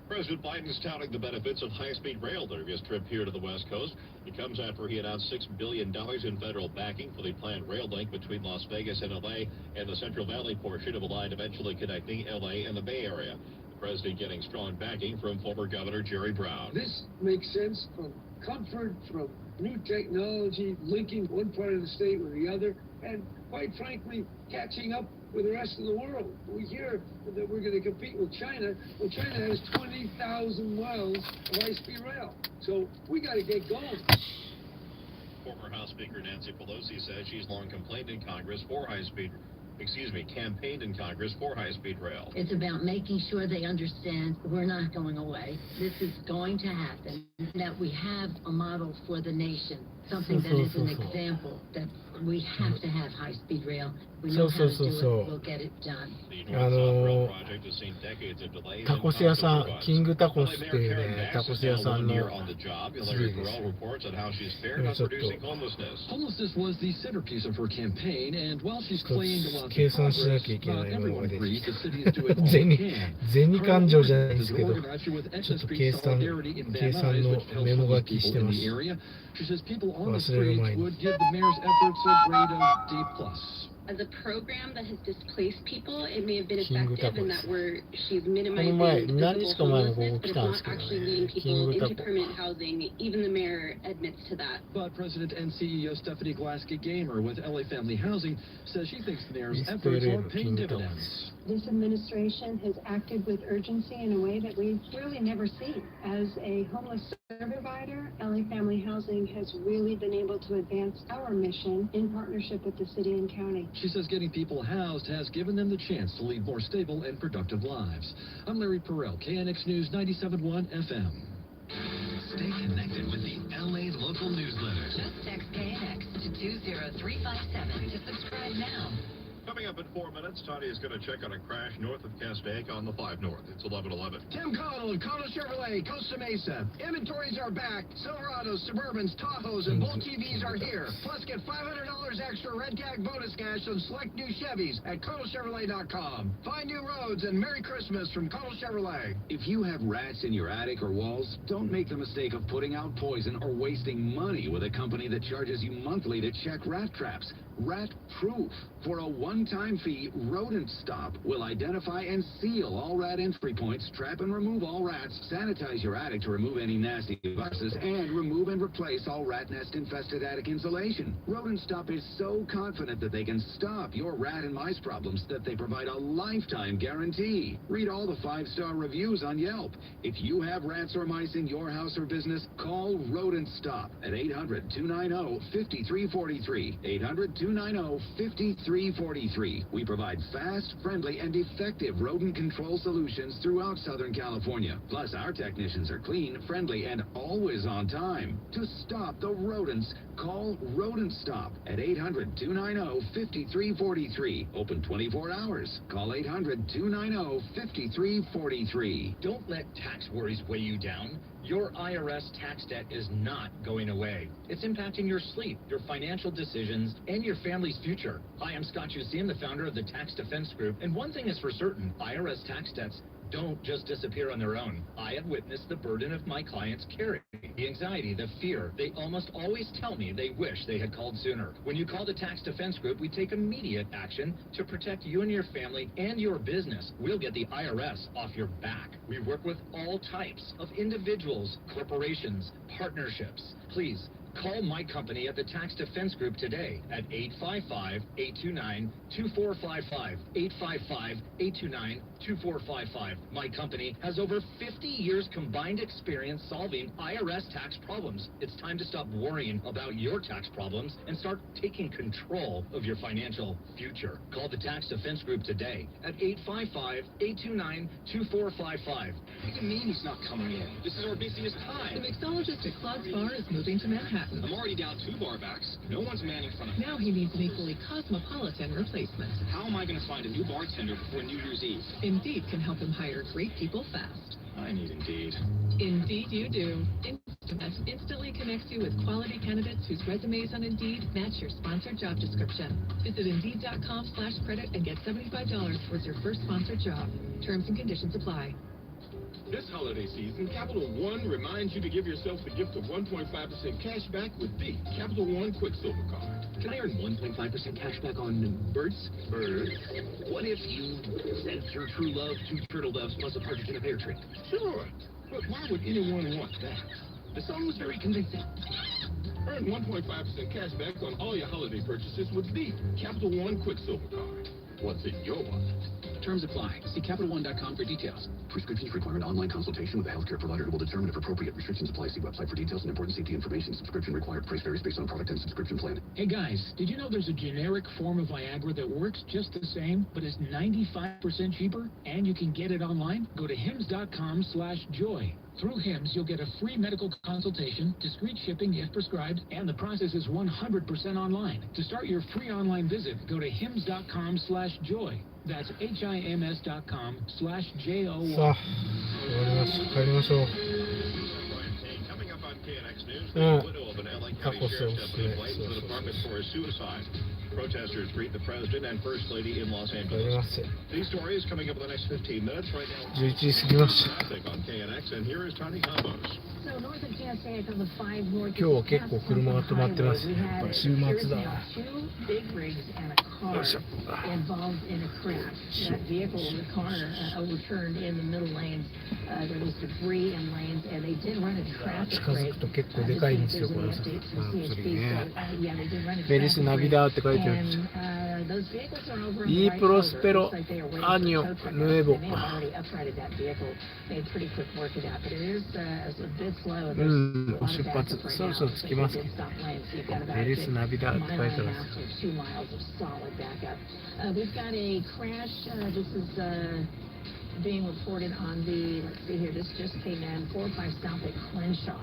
President Biden is touting the benefits of high-speed rail during his trip here to the West Coast. It comes after he announced $6 billion in federal backing for the planned rail link between Las Vegas and L.A. and the Central Valley portion of a line eventually connecting L.A. and the Bay Area. The president getting strong backing from former Governor Jerry Brown. This makes sense from comfort, from new technology, linking one part of the state with the other, and quite frankly, catching up with the rest of the world. We hear that we're going to compete with China. Well, China has 20,000 miles of high-speed rail. So we got to get going. Former House Speaker Nancy Pelosi says she's long campaigned in Congress for high-speed rail. It's about making sure they understand we're not going away. This is going to happen, that we have a model for the nation, something that is an example that we have to have high-speed rail. We know how to do it. We'll get it done. タコス屋さん、キングタコスっていうね、タコス屋さんの次です。Homelessness was the centerpiece of her campaign, and while she's claimed lots of 計算しなきゃいけないのが出てきた。銭勘定じゃないですけど、ちょっと計算のメモ書きしてます。忘れる前に。As a program that has displaced people, it may have been effective in that she's minimizing the physical homelessness, but it's not actually leading people into permanent housing. Even the mayor admits to that. But President and CEO Stephanie Glaske-Gamer with LA Family Housing says she thinks the mayor's efforts are paying dividends. This administration has acted with urgency in a way that we've really never seen. As a homeless service provider, LA Family Housing has really been able to advance our mission in partnership with the city and county. She says getting people housed has given them the chance to lead more stable and productive lives. I'm Larry Perrell, KNX News 97.1 FM. Stay connected with the LA Local Newsletter. Just text KNX to 20357 to subscribe now. Coming up in 4 minutes, Tony is going to check on a crash north of Castaic on the 5 North. It's 11:11. Tim Connell of Connell Chevrolet, Costa Mesa. Inventories are back. Silverados, Suburbans, Tahoes, and Bolt TVs are here. Plus, get $500 extra Red Tag bonus cash on select new Chevys at ConnellChevrolet.com. Find new roads and Merry Christmas from Connell Chevrolet. If you have rats in your attic or walls, don't make the mistake of putting out poison or wasting money with a company that charges you monthly to check rat traps. Rat Proof. For a one-time fee, Rodent Stop will identify and seal all rat entry points, trap and remove all rats, sanitize your attic to remove any nasty viruses, and remove and replace all rat nest-infested attic insulation. Rodent Stop is so confident that they can stop your rat and mice problems that they provide a lifetime guarantee. Read all the 5-star reviews on Yelp. If you have rats or mice in your house or business, call Rodent Stop at 800-290-5343. 800-290-5343. We provide fast, friendly, and effective rodent control solutions throughout Southern California. Plus, our technicians are clean, friendly, and always on time. To stop the rodents, call Rodent Stop at 800-290-5343. Open 24 hours. Call 800-290-5343. Don't let tax worries weigh you down. Your IRS tax debt is not going away. It's impacting your sleep, your financial decisions, and your family's future. Hi, I'm Scott Jusian, the founder of the Tax Defense Group, and one thing is for certain, IRS tax debts don't just disappear on their own. I have witnessed the burden of my clients carry, the anxiety, the fear. They almost always tell me they wish they had called sooner. When you call the Tax Defense Group, we take immediate action to protect you and your family and your business. We'll get the IRS off your back. We work with all types of individuals, corporations, partnerships. Please, call my company at the Tax Defense Group today at 855-829-2455. 855-829-2455. My company has over 50 years combined experience solving IRS tax problems. It's time to stop worrying about your tax problems and start taking control of your financial future. Call the Tax Defense Group today at 855-829-2455. What do you mean he's not coming in? This is our busiest time. The mixologist at Claude's Bar is moving to Manhattan. I'm already down 2 bar backs. No one's manning front of me. Now he needs an equally cosmopolitan replacement. How am I going to find a new bartender before New Year's Eve? Indeed can help him hire great people fast. I need Indeed. Indeed you do. Instant instantly connects you with quality candidates whose resumes on Indeed match your sponsored job description. Visit Indeed.com/credit and get $75 towards your first sponsored job. Terms and conditions apply. This holiday season, Capital One reminds you to give yourself the gift of 1.5% cash back with the Capital One Quicksilver Card. Can I earn 1.5% cash back on birds? Birds? What if you sent your true love 2 turtle doves plus a partridge in a pear tree? Sure, but why would anyone want that? The song was very convincing. Earn 1.5% cash back on all your holiday purchases with the Capital One Quicksilver Card. What's in your wallet? Terms apply. See CapitalOne.com for details. Prescriptions require an online consultation with a healthcare provider who will determine if appropriate restrictions apply. See website for details and important safety information. Subscription required. Price varies based on product and subscription plan. Hey guys, did you know there's a generic form of Viagra that works just the same, but is 95% cheaper? And you can get it online? Go to hims.com/joy. Through HIMS, you'll get a free medical consultation, discreet shipping if prescribed, and the process is 100% online. To start your free online visit, go to hims.com/joy. That's HIMS.com/JOY. さあ、終わります。帰りましょう。タコスをして、Protesters greet the president and first lady in Los Angeles. These stories coming up in the next 15 minutes right now. 11時過ぎました。 On KNX, and here is Tony Campos. 今日は結構車が止まってますね。やっぱり週末だ。よいしょ。近づくと結構でかいんですよ、このさ。まあ、それね。フェリスナビダーって書いてあるんですよ。Those vehicles are over on Y the right shoulder. prospero Looks like they are waiting año for tow truck nuevo. They may have already uprighted that vehicle, made pretty quick work of that, but it is a bit slow. There's a lot of 出 backup 発 right そろ now. そろ着きます。 They did stop lane, so you've got about a エリス good ナビダって mile 書い and て a ます。 half to 2 miles of solid backup. We've got a crash. This is being reported on the, let's see here, this just came in, 405 South at Crenshaw.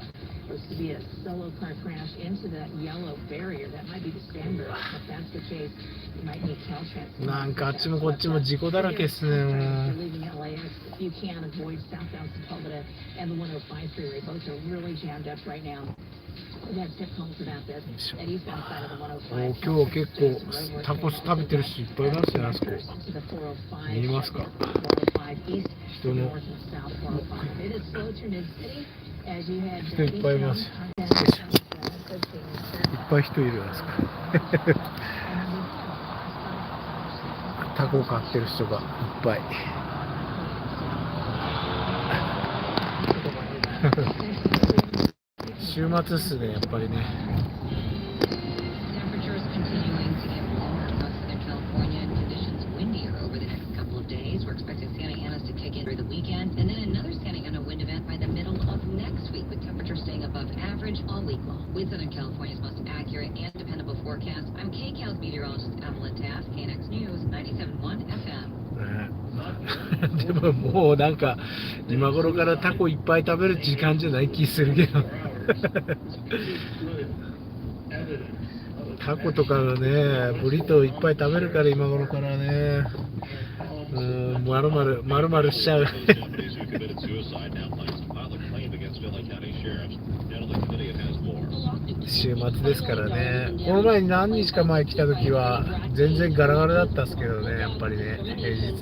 Supposed to be a solo car crash into that yellow barrier. That might be the stand barrier. If that's the case, you might need Caltrans. なんかあっちもこっちも事故だらけっすね。 Leaving LAX, you can avoid southbound Sepulveda and the 105 freeway. Both are really jammed up right now. We have zip codes about this. At eastbound side of the 105. 今日は結構タコス食べてる人いっぱいいますね、あそこ。見えますか？人の人いっぱいいます。いっぱい人いるあそこ。タコを買ってる人がいっぱい。週末っすね、やっぱりね。Temperatures continuing to get warmer across Southern California and conditions windier over the next couple of days. We're expecting Santa Ana's to kick in through the weekend, and then another Santa Ana wind event by the middle of next week, with temperatures staying above average all week long. With Southern California's most accurate and dependable forecast, I'm KCAL's meteorologist Evelyn Taft, KNX News 97.1 FM. でももうなんか今頃からタコいっぱい食べる時間じゃない気するけどタコとかのねブリトーいっぱい食べるから今頃からねまるまるしちゃう週末ですからね。この前に何日か前来た時は全然ガラガラだったっすけどね、やっぱりね、平日。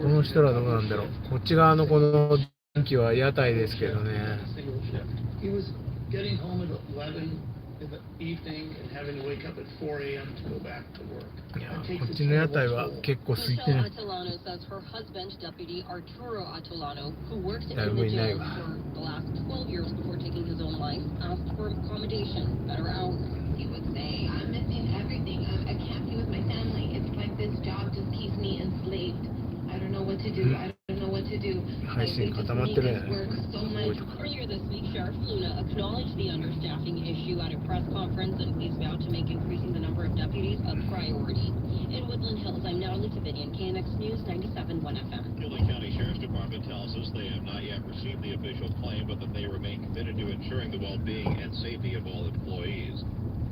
この人らどうなんだろう。こっち側のこの電気は屋台ですけどね。いや、こっちの屋台は結構空いてる。誰もいないわ。配信固まってるね。Earlier this week, Sheriff Luna acknowledged the understaffing issue at a press conference, and he's vowed to make increasing the number of deputies a priority. In Woodland Hills, I'm Natalie Tavidian, KNX News 97.1 FM. The LA County Sheriff's Department tells us they have not yet received the official claim, but that they remain committed to ensuring the well-being and safety of all employees.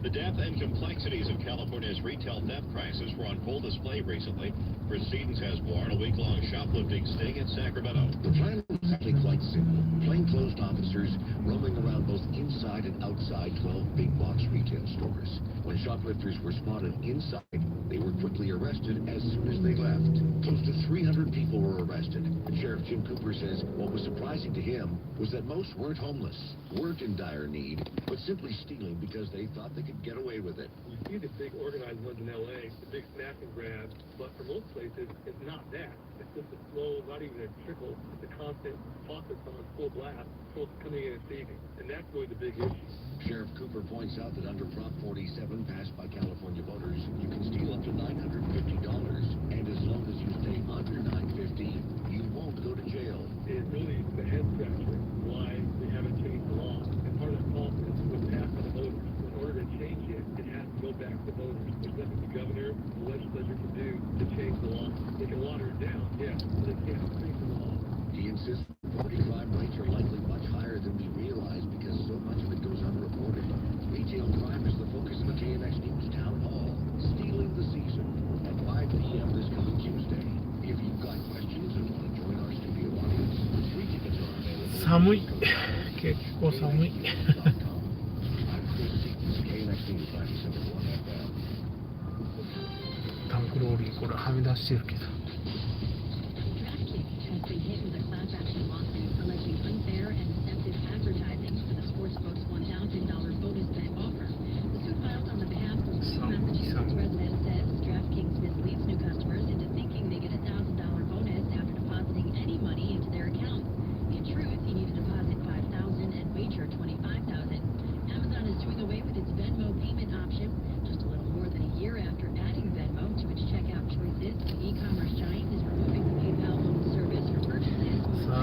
The depth and complexities of California's retail theft crisis were on full display recently. Proceedings has warned a week-long shoplifting sting in Sacramento. The plan was actually quite simple. Plainclothes officers roaming around both inside and outside 12 big-box retail stores. When shoplifters were spotted inside, they were quickly arrested as soon as they left. Close to 300 people were arrested. And Sheriff Jim Cooper says what was surprising to him was that most weren't homeless, weren't in dire need, but simply stealing because they thought they could get away with it. You see the big organized ones in LA, the big snap and grab, but for most places, it's not that. It's just a slow, not even a trickle, it's a constant faucet on full blast, folks coming in and thieving. And that's really the big issue. Sheriff Cooper points out that under Prop 47 passed by California voters, you can steal up to $950, and as long as you stay under $950, you won't go to jail. It's really the head scratcher why we haven't changed the law. And part of the problem is it was passed by the voters. In order to change it, it has to go back to the voters. There's nothing the governor, the legislature can do to change the law. They can water it down, yes, but they can't increase the law. He insists property crime rates are likely much higher than we realize because so much of it goes unreported. Retail crime is the focus of the KNX News Town Hall. Stealing the season at 5 p.m. this coming Tuesday. If you've got questions and want to join our studio audience, 3 tickets are available. 寒い。結構寒い。タンクローリーこれはみ出してるけど。Amazon is doing away with its Venmo payment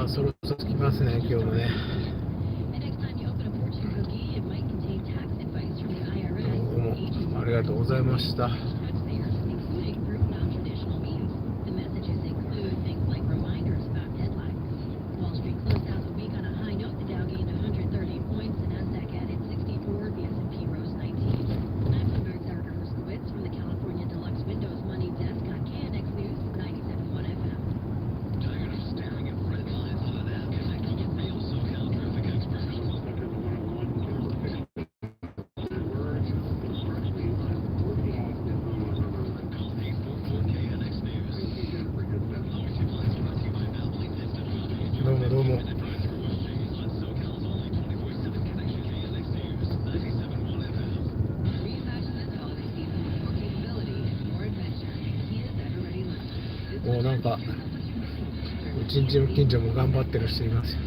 あ、そろそろ着きますね、今日もね。どうもありがとうございました。どうもどうも。もうなんかうちんちの近所も頑張ってる人いますよ。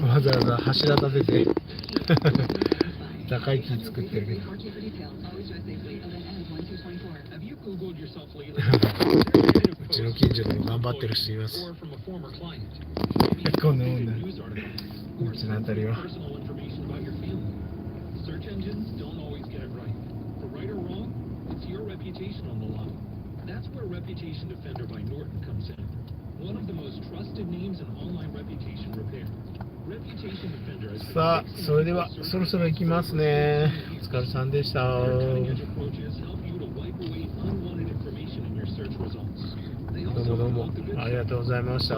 わざわざ柱立てて高い木作ってるけどうちの近所でも頑張ってる人います。こんなもんだうちのあたりは。さあ、それではそろそろ行きますね。お疲れさんでした。どうもどうもありがとうございました。